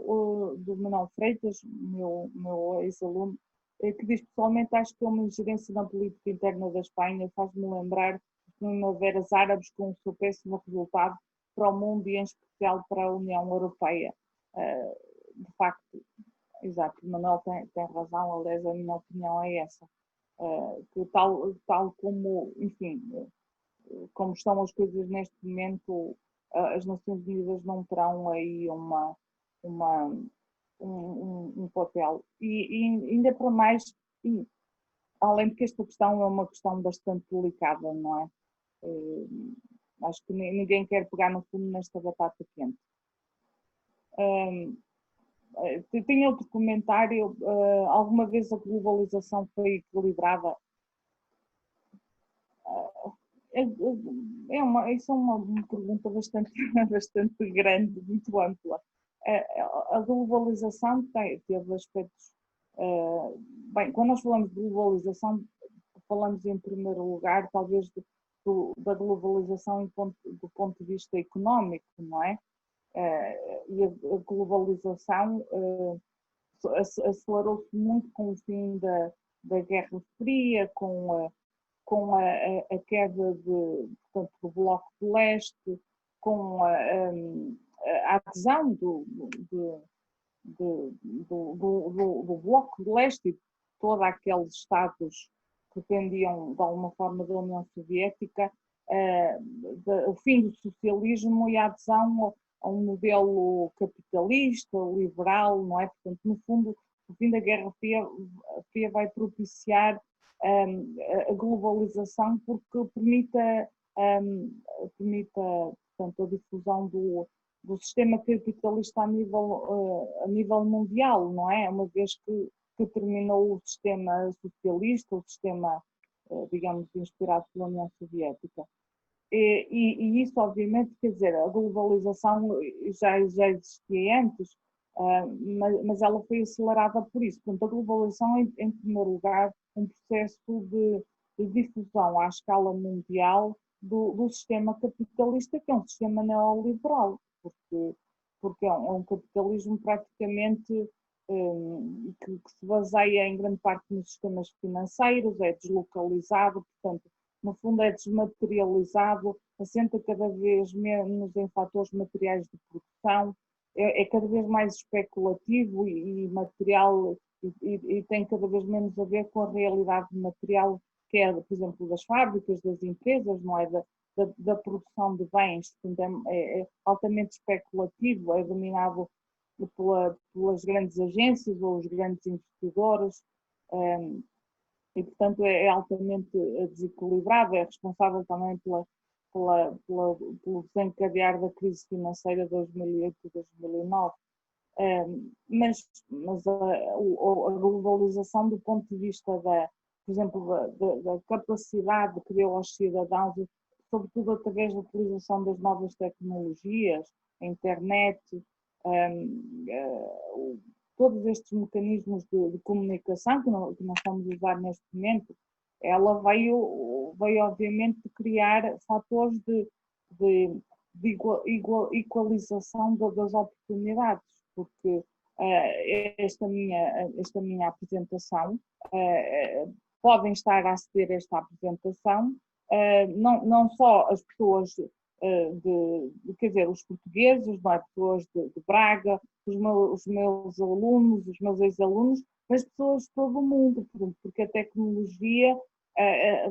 do Manuel Freitas, meu ex-aluno, que diz: pessoalmente acho que é uma ingerência na política interna da Espanha, faz-me lembrar as primaveras árabes com o seu péssimo resultado para o mundo e em especial para a União Europeia. De facto, exato, o Manuel tem razão, aliás a minha opinião é essa, que tal como, enfim, como estão as coisas neste momento, as Nações Unidas não terão aí um papel. E ainda para mais, além de que esta questão é uma questão bastante delicada, não é? Acho que ninguém quer pegar no fundo nesta batata quente. Tem outro comentário. Alguma vez a globalização foi equilibrada? Isso é uma pergunta bastante grande, muito ampla. A globalização teve aspectos. Bem, quando nós falamos de globalização, falamos em primeiro lugar, talvez, da globalização do ponto de vista económico, não é? E a globalização acelerou-se muito com o fim da Guerra Fria, com a queda portanto, do Bloco de Leste, com a adesão do Bloco de Leste e todos aqueles Estados que dependiam de alguma forma da União Soviética, o fim do socialismo e a adesão a um modelo capitalista, liberal, não é? Portanto, no fundo, o fim da Guerra Fria vai propiciar a globalização porque permita portanto, a difusão do sistema capitalista a nível mundial, não é? Uma vez que terminou o sistema socialista, o sistema, digamos, inspirado pela União Soviética. E isso, obviamente, quer dizer, a globalização já existia antes, mas ela foi acelerada por isso. Portanto, a globalização é, em primeiro lugar, um processo de difusão à escala mundial do sistema capitalista, que é um sistema neoliberal, porque é um capitalismo praticamente que se baseia em grande parte nos sistemas financeiros, é deslocalizado, portanto, no fundo é desmaterializado, assenta cada vez menos em fatores materiais de produção, é cada vez mais especulativo e material e tem cada vez menos a ver com a realidade material que é, por exemplo, das fábricas, das empresas, não é? Da produção de bens, portanto, é altamente especulativo, é dominado pelas grandes agências ou os grandes investidores, e portanto é altamente desequilibrado, é responsável também pelo desencadear da crise financeira de 2008 e 2009. Mas a globalização do ponto de vista por exemplo, da capacidade de criar aos cidadãos, sobretudo através da utilização das novas tecnologias, a internet, todos estes mecanismos de comunicação que nós estamos a usar neste momento, ela veio obviamente criar fatores de igualização das oportunidades, porque esta minha apresentação, podem estar a aceder a esta apresentação, não só as pessoas quer dizer, os portugueses, não é? Pessoas de Braga, os meus alunos, os meus ex-alunos, mas pessoas de todo o mundo, porque a tecnologia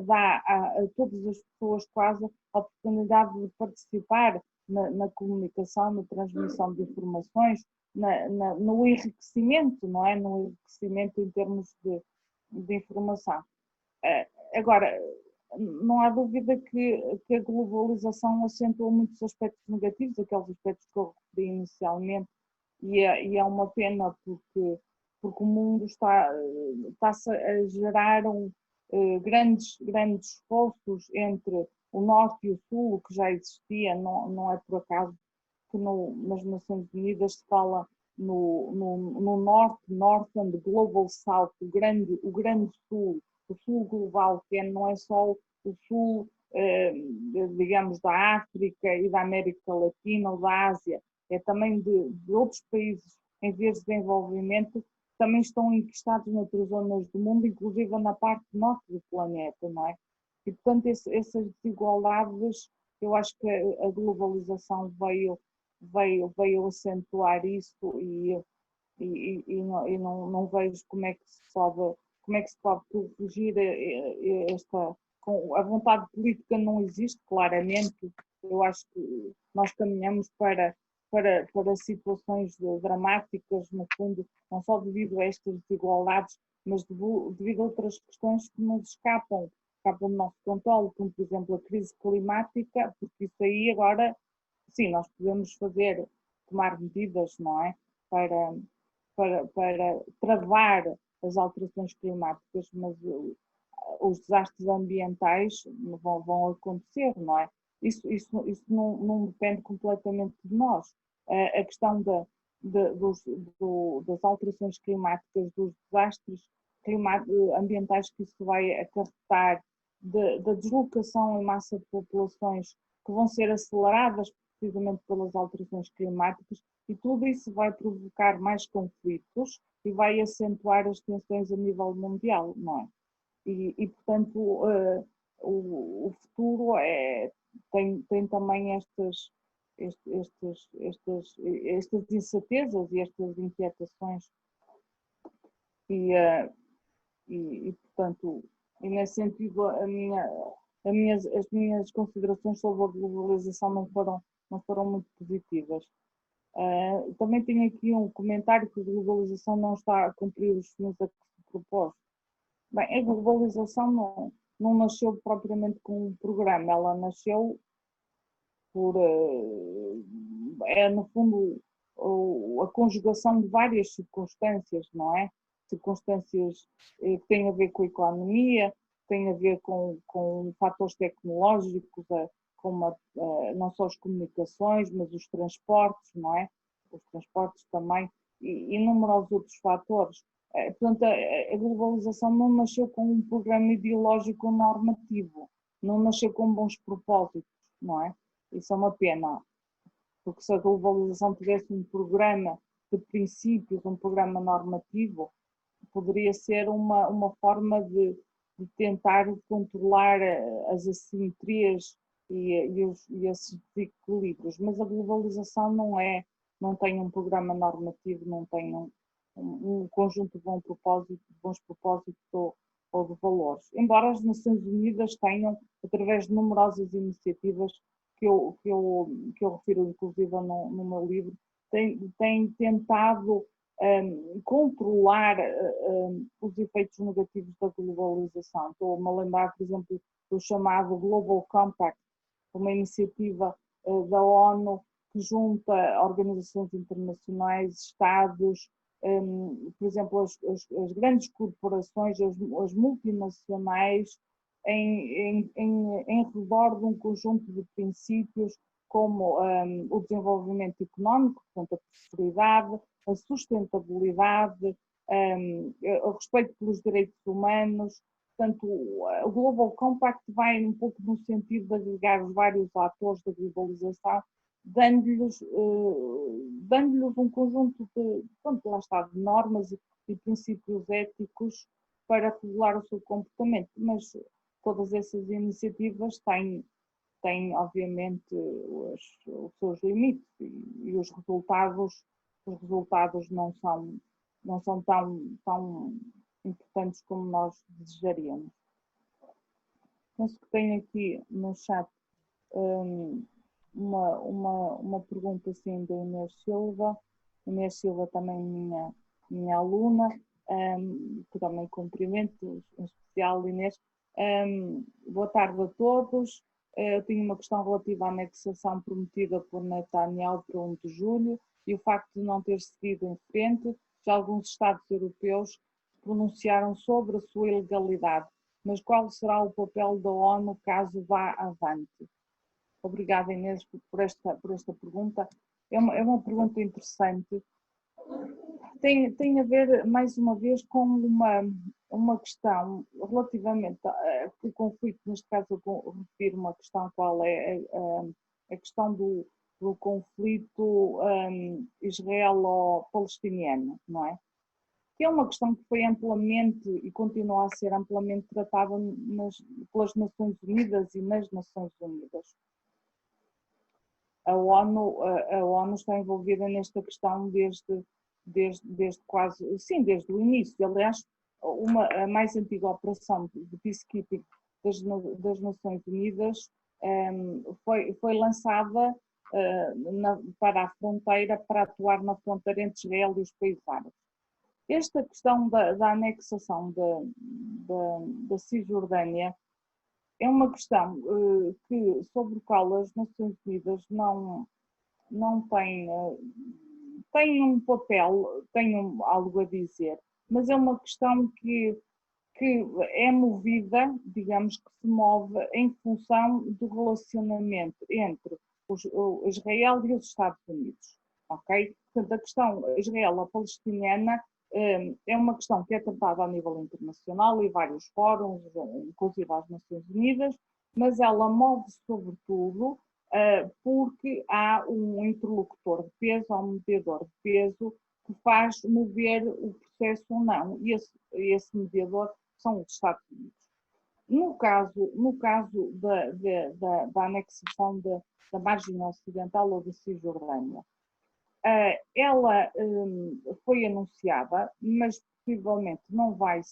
dá a todas as pessoas quase a oportunidade de participar na comunicação, na transmissão de informações, no enriquecimento, não é? No enriquecimento em termos de informação. Agora, não há dúvida que a globalização acentua muitos aspectos negativos, aqueles aspectos que eu referi inicialmente, e é uma pena porque o mundo está-se a gerar grandes esforços entre o Norte e o Sul, que já existia, não é por acaso que nas Nações Unidas se fala no North and Global South, o grande Sul, o Sul global, que não é só o Sul, digamos, da África e da América Latina ou da Ásia, é também de outros países em vias de desenvolvimento, que também estão enquistados noutras zonas do mundo, inclusive na parte norte do planeta, não é? E, portanto, essas desigualdades, eu acho que a globalização veio acentuar isso e não vejo como é que se pode corrigir esta. A vontade política não existe, claramente. Eu acho que nós caminhamos para situações dramáticas, no fundo, não só devido a estas desigualdades, mas devido a outras questões que nos escapam do nosso controle, como, por exemplo, a crise climática, porque isso aí agora, sim, nós podemos tomar medidas, não é? Para travar as alterações climáticas, mas os desastres ambientais vão acontecer, não é? Isso não depende completamente de nós. A questão das alterações climáticas, dos desastres ambientais que isso vai acarretar, da deslocação em massa de populações que vão ser aceleradas precisamente pelas alterações climáticas, e tudo isso vai provocar mais conflitos e vai acentuar as tensões a nível mundial, não é? E portanto, o futuro tem também estas incertezas e estas inquietações e portanto, e nesse sentido as minhas considerações sobre a globalização não foram muito positivas. Também tenho aqui um comentário que a globalização não está a cumprir os fins a que se propôs. Bem, a globalização não nasceu propriamente com um programa, ela nasceu no fundo, a conjugação de várias circunstâncias, não é? Circunstâncias que têm a ver com a economia, têm a ver com fatores tecnológicos, não só as comunicações, mas os transportes, não é? Os transportes também, e inúmeros outros fatores. Portanto, a globalização não nasceu com um programa ideológico normativo, não nasceu com bons propósitos, não é? Isso é uma pena, porque se a globalização tivesse um programa de princípios, um programa normativo, poderia ser uma forma de tentar controlar as assimetrias e esses desequilíbrios, mas a globalização não tem um programa normativo, não tem um conjunto de bons propósitos ou de valores. Embora as Nações Unidas tenham, através de numerosas iniciativas que eu refiro inclusive no meu livro, têm tentado controlar os efeitos negativos da globalização. Estou-me a lembrar, por exemplo, do chamado Global Compact, uma iniciativa da ONU que junta organizações internacionais, Estados, por exemplo, as grandes corporações, as multinacionais, em redor de um conjunto de princípios como o desenvolvimento económico, portanto, a prosperidade, a sustentabilidade, o respeito pelos direitos humanos. Portanto, o Global Compact vai um pouco no sentido de agregar os vários atores da globalização, dando-lhes um conjunto de, pronto, lá está, de normas e princípios éticos para regular o seu comportamento. Mas todas essas iniciativas têm obviamente, os seus limites e os resultados não são tão importantes como nós desejaríamos. Penso que tenho aqui no chat uma pergunta assim da Inês Silva. Inês Silva também minha aluna, que também cumprimento, em especial Inês. Boa tarde a todos. Eu tenho uma questão relativa à anexação prometida por Netanyahu para 1 de julho e o facto de não ter seguido em frente. Já alguns Estados europeus pronunciaram sobre a sua ilegalidade, mas qual será o papel da ONU caso vá avante? Obrigada, Inês, por esta pergunta. É uma pergunta interessante. Tem a ver, mais uma vez, com uma questão relativamente ao conflito. Neste caso, eu refiro uma questão qual é a questão do conflito israelo-palestiniano, não é? Que é uma questão que foi amplamente e continua a ser amplamente tratada pelas Nações Unidas e nas Nações Unidas. A ONU está envolvida nesta questão desde quase, sim, desde o início. Aliás, a mais antiga operação de peacekeeping das Nações Unidas foi lançada para a fronteira, para atuar na fronteira entre Israel e os países árabes. Esta questão da anexação da Cisjordânia é uma questão sobre a qual as Nações Unidas não têm um papel, têm algo a dizer, mas é uma questão que é movida, digamos que se move em função do relacionamento entre o Israel e os Estados Unidos, ok? Portanto, a questão israelo-palestiniana é uma questão que é tratada a nível internacional e vários fóruns, inclusive às Nações Unidas, mas ela move-se sobretudo porque há um interlocutor de peso, há um mediador de peso que faz mover o processo ou não, e esse mediador são os Estados Unidos. No caso da anexação da margem ocidental ou da Cisjordânia, ela foi anunciada, mas possivelmente não vai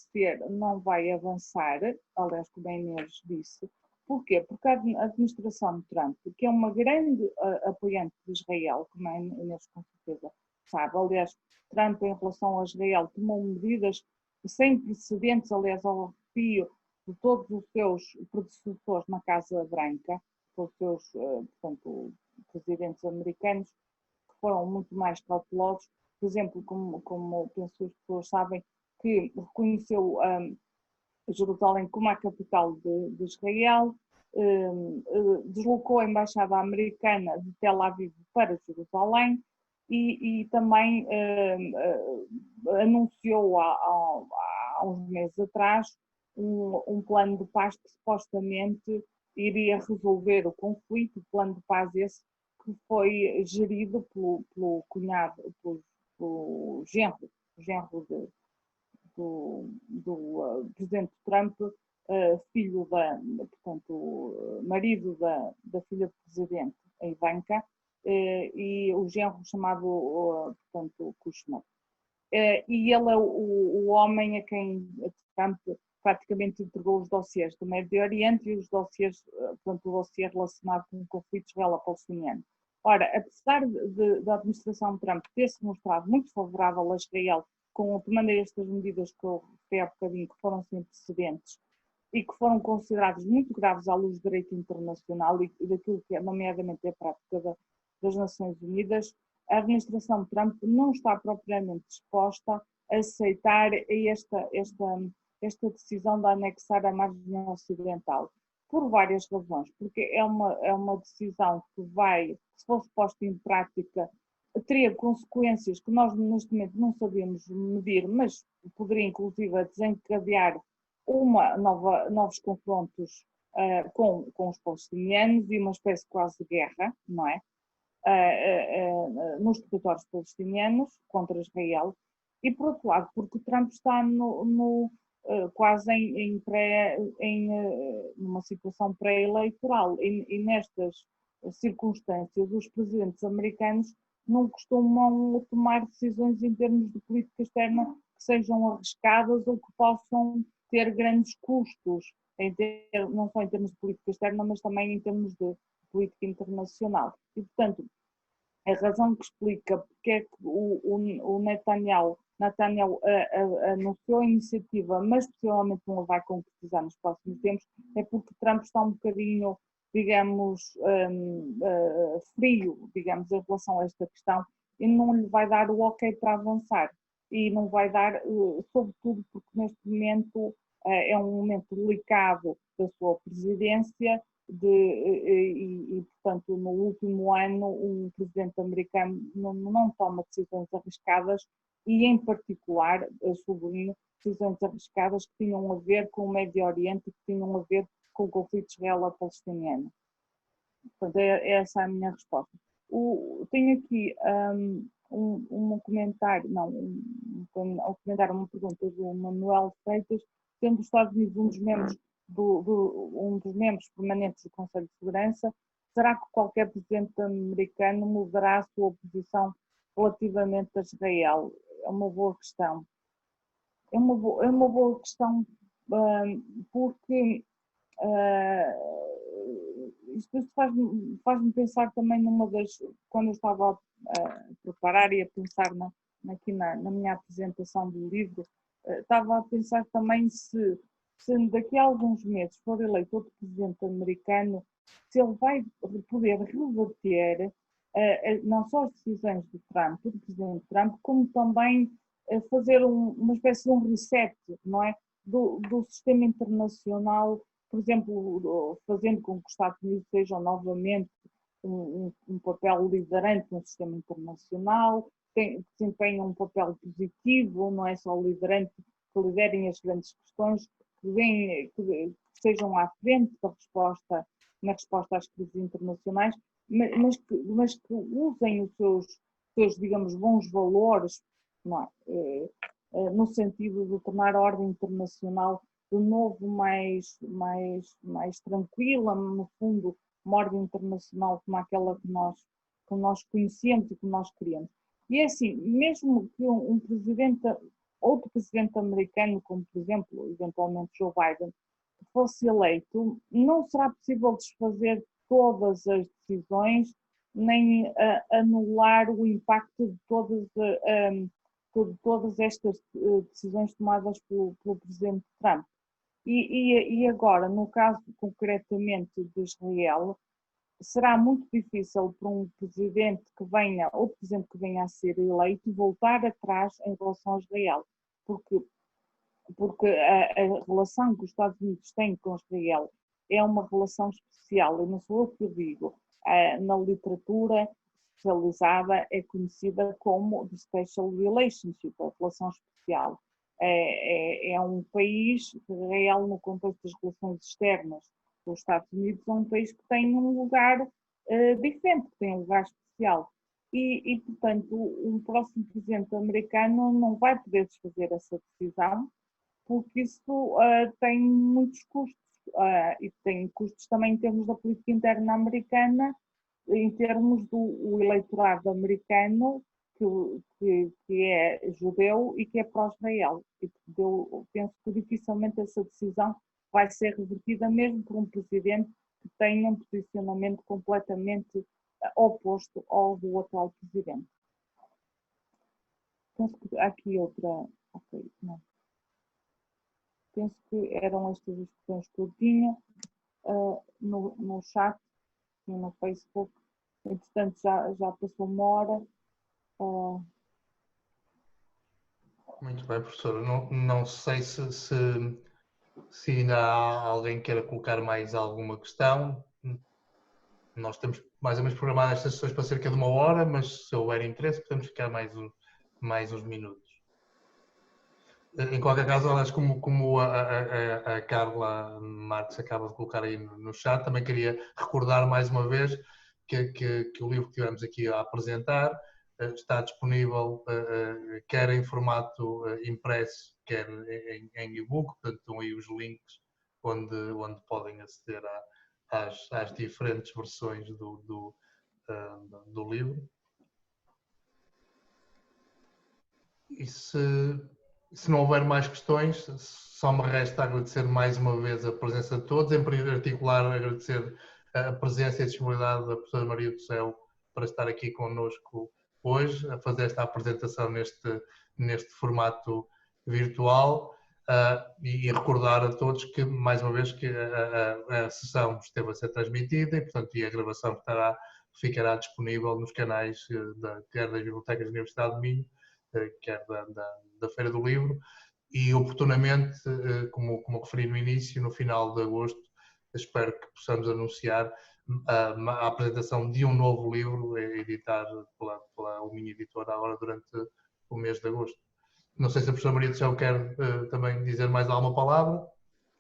avançar, aliás, como a Inês disse. Porquê? Porque a administração de Trump, que é uma grande apoiante de Israel, como a Inês com certeza sabe, aliás, Trump em relação a Israel tomou medidas sem precedentes, aliás, ao arrepio de todos os seus predecessores na Casa Branca, os seus, portanto, presidentes americanos, que foram muito mais cautelosos. Por exemplo, como penso que as pessoas sabem, que reconheceu Jerusalém como a capital de Israel, deslocou a embaixada americana de Tel Aviv para Jerusalém e também anunciou há uns meses atrás um plano de paz que supostamente iria resolver o conflito, o plano de paz esse que foi gerido pelo cunhado, pelo genro do presidente Trump, filho portanto, marido da filha do presidente, a Ivanka, e o genro chamado, portanto, Kushner. E ele é o homem a quem Trump praticamente entregou os dossiês do Médio Oriente e os dossiês, portanto, o dossiê relacionado com o conflito israelo-palestiniano. Ora, apesar da administração de Trump ter se mostrado muito favorável a Israel, tomando estas medidas que eu referi há bocadinho, que foram sem precedentes e que foram consideradas muito graves à luz do direito internacional e daquilo que é, nomeadamente, a prática das Nações Unidas, a administração Trump não está propriamente disposta a aceitar esta decisão de anexar a margem ocidental, por várias razões, porque é uma decisão que vai, se fosse posta em prática, teria consequências que nós neste momento não sabemos medir, mas poderia inclusive desencadear novos confrontos com os palestinianos e uma espécie quase de guerra, não é? Nos territórios palestinianos contra Israel, e por outro lado, porque Trump está quase numa situação pré-eleitoral, e nestas circunstâncias os presidentes americanos não costumam tomar decisões em termos de política externa que sejam arriscadas ou que possam ter grandes custos, não só em termos de política externa, mas também em termos de política internacional. E, portanto, a razão que explica porque é que o Netanyahu anunciou a iniciativa, mas possivelmente não a vai concretizar nos próximos tempos, é porque Trump está um bocadinho, digamos, frio, digamos, em relação a esta questão, e não lhe vai dar o ok para avançar. E não vai dar, sobretudo porque neste momento é um momento delicado da sua presidência, e, portanto, no último ano, um presidente americano não toma decisões arriscadas e, em particular, sublinho, decisões arriscadas que tinham a ver com o Médio Oriente e que tinham a ver com o conflito israelo-palestiniano. Portanto, essa é a minha resposta. Tenho aqui um comentário, uma pergunta do Manuel Freitas, sendo os Estados Unidos um dos membros um dos membros permanentes do Conselho de Segurança, será que qualquer presidente americano mudará a sua posição relativamente a Israel? É uma boa questão. É uma boa questão porque isto faz-me pensar também quando eu estava a preparar e a pensar aqui na minha apresentação do livro, estava a pensar também se daqui a alguns meses for eleito outro presidente americano, se ele vai poder reverter não só as decisões do presidente Trump, como também fazer uma espécie de um reset, não é? Do sistema internacional, por exemplo, fazendo com que os Estados Unidos sejam novamente um papel liderante no sistema internacional, desempenham um papel positivo, não é só liderante, que liderem as grandes questões, que sejam à frente na resposta às crises internacionais, mas que usem os seus, digamos, bons valores, não é? No sentido de tornar a ordem internacional de novo mais tranquila, no fundo, uma ordem internacional como aquela que nós conhecemos e que nós queremos. E é assim, mesmo que outro presidente americano, como por exemplo, eventualmente Joe Biden, fosse eleito, não será possível desfazer todas as decisões, nem anular o impacto de todas estas decisões tomadas pelo presidente Trump. E agora, no caso concretamente de Israel, será muito difícil para outro presidente que venha a ser eleito voltar atrás em relação a Israel, porque a relação que os Estados Unidos têm com Israel é uma relação especial, e não sou eu que o digo, na literatura especializada é conhecida como the special relationship, a relação especial. É um país, Israel, no contexto das relações externas dos Estados Unidos, é um país que tem um lugar diferente, que tem um lugar especial. E, portanto, um próximo presidente americano não vai poder desfazer essa decisão, porque isso tem muitos custos, e tem custos também em termos da política interna americana, em termos do eleitorado americano, que é judeu e que é pró-Israel. E eu penso que dificilmente essa decisão vai ser revertida, mesmo por um presidente que tenha um posicionamento completamente oposto ao do atual presidente. Penso que há aqui outra... Ok, não. Penso que eram estas as questões que eu tinha no chat e no Facebook. entretanto já passou uma hora. Muito bem, professora. Não sei se ainda há alguém que queira colocar mais alguma questão. Nós temos mais ou menos programado estas sessões para cerca de uma hora, mas se houver interesse podemos ficar mais uns minutos. Em qualquer caso, aliás, como a Carla Marques acaba de colocar aí no chat, também queria recordar mais uma vez que o livro que tivemos aqui a apresentar está disponível quer em formato impresso, quer em e-book, portanto estão aí os links onde podem aceder às diferentes versões do livro. E se não houver mais questões, só me resta agradecer mais uma vez a presença de todos, em particular agradecer a presença e a disponibilidade da professora Maria do Céu para estar aqui connosco hoje, a fazer esta apresentação neste formato virtual e recordar a todos que, mais uma vez, que a sessão esteve a ser transmitida e, portanto, a gravação ficará disponível nos canais quer das bibliotecas da Universidade de Minho, quer da Feira do Livro, e oportunamente, como referi no início, no final de agosto, espero que possamos anunciar a apresentação de um novo livro editado pela Minho Editora agora durante o mês de agosto. Não sei se a professora Maria do Céu quer também dizer mais alguma palavra.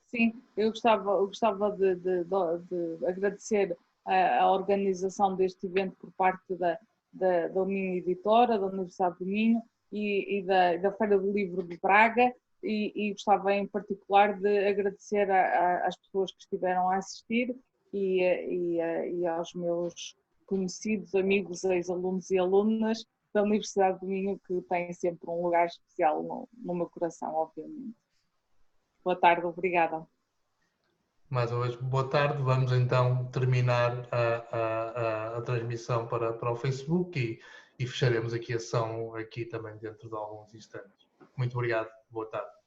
Sim, eu gostava de agradecer a organização deste evento por parte da Minho Editora, da Universidade do Minho e da Feira do Livro de Braga e gostava em particular de agradecer às pessoas que estiveram a assistir e aos meus conhecidos, amigos, ex-alunos e alunas da Universidade do Minho, que têm sempre um lugar especial no meu coração, obviamente. Boa tarde, obrigada. Mais uma vez, boa tarde. Vamos então terminar a transmissão para o Facebook e fecharemos aqui a sessão aqui também dentro de alguns instantes. Muito obrigado. Boa tarde.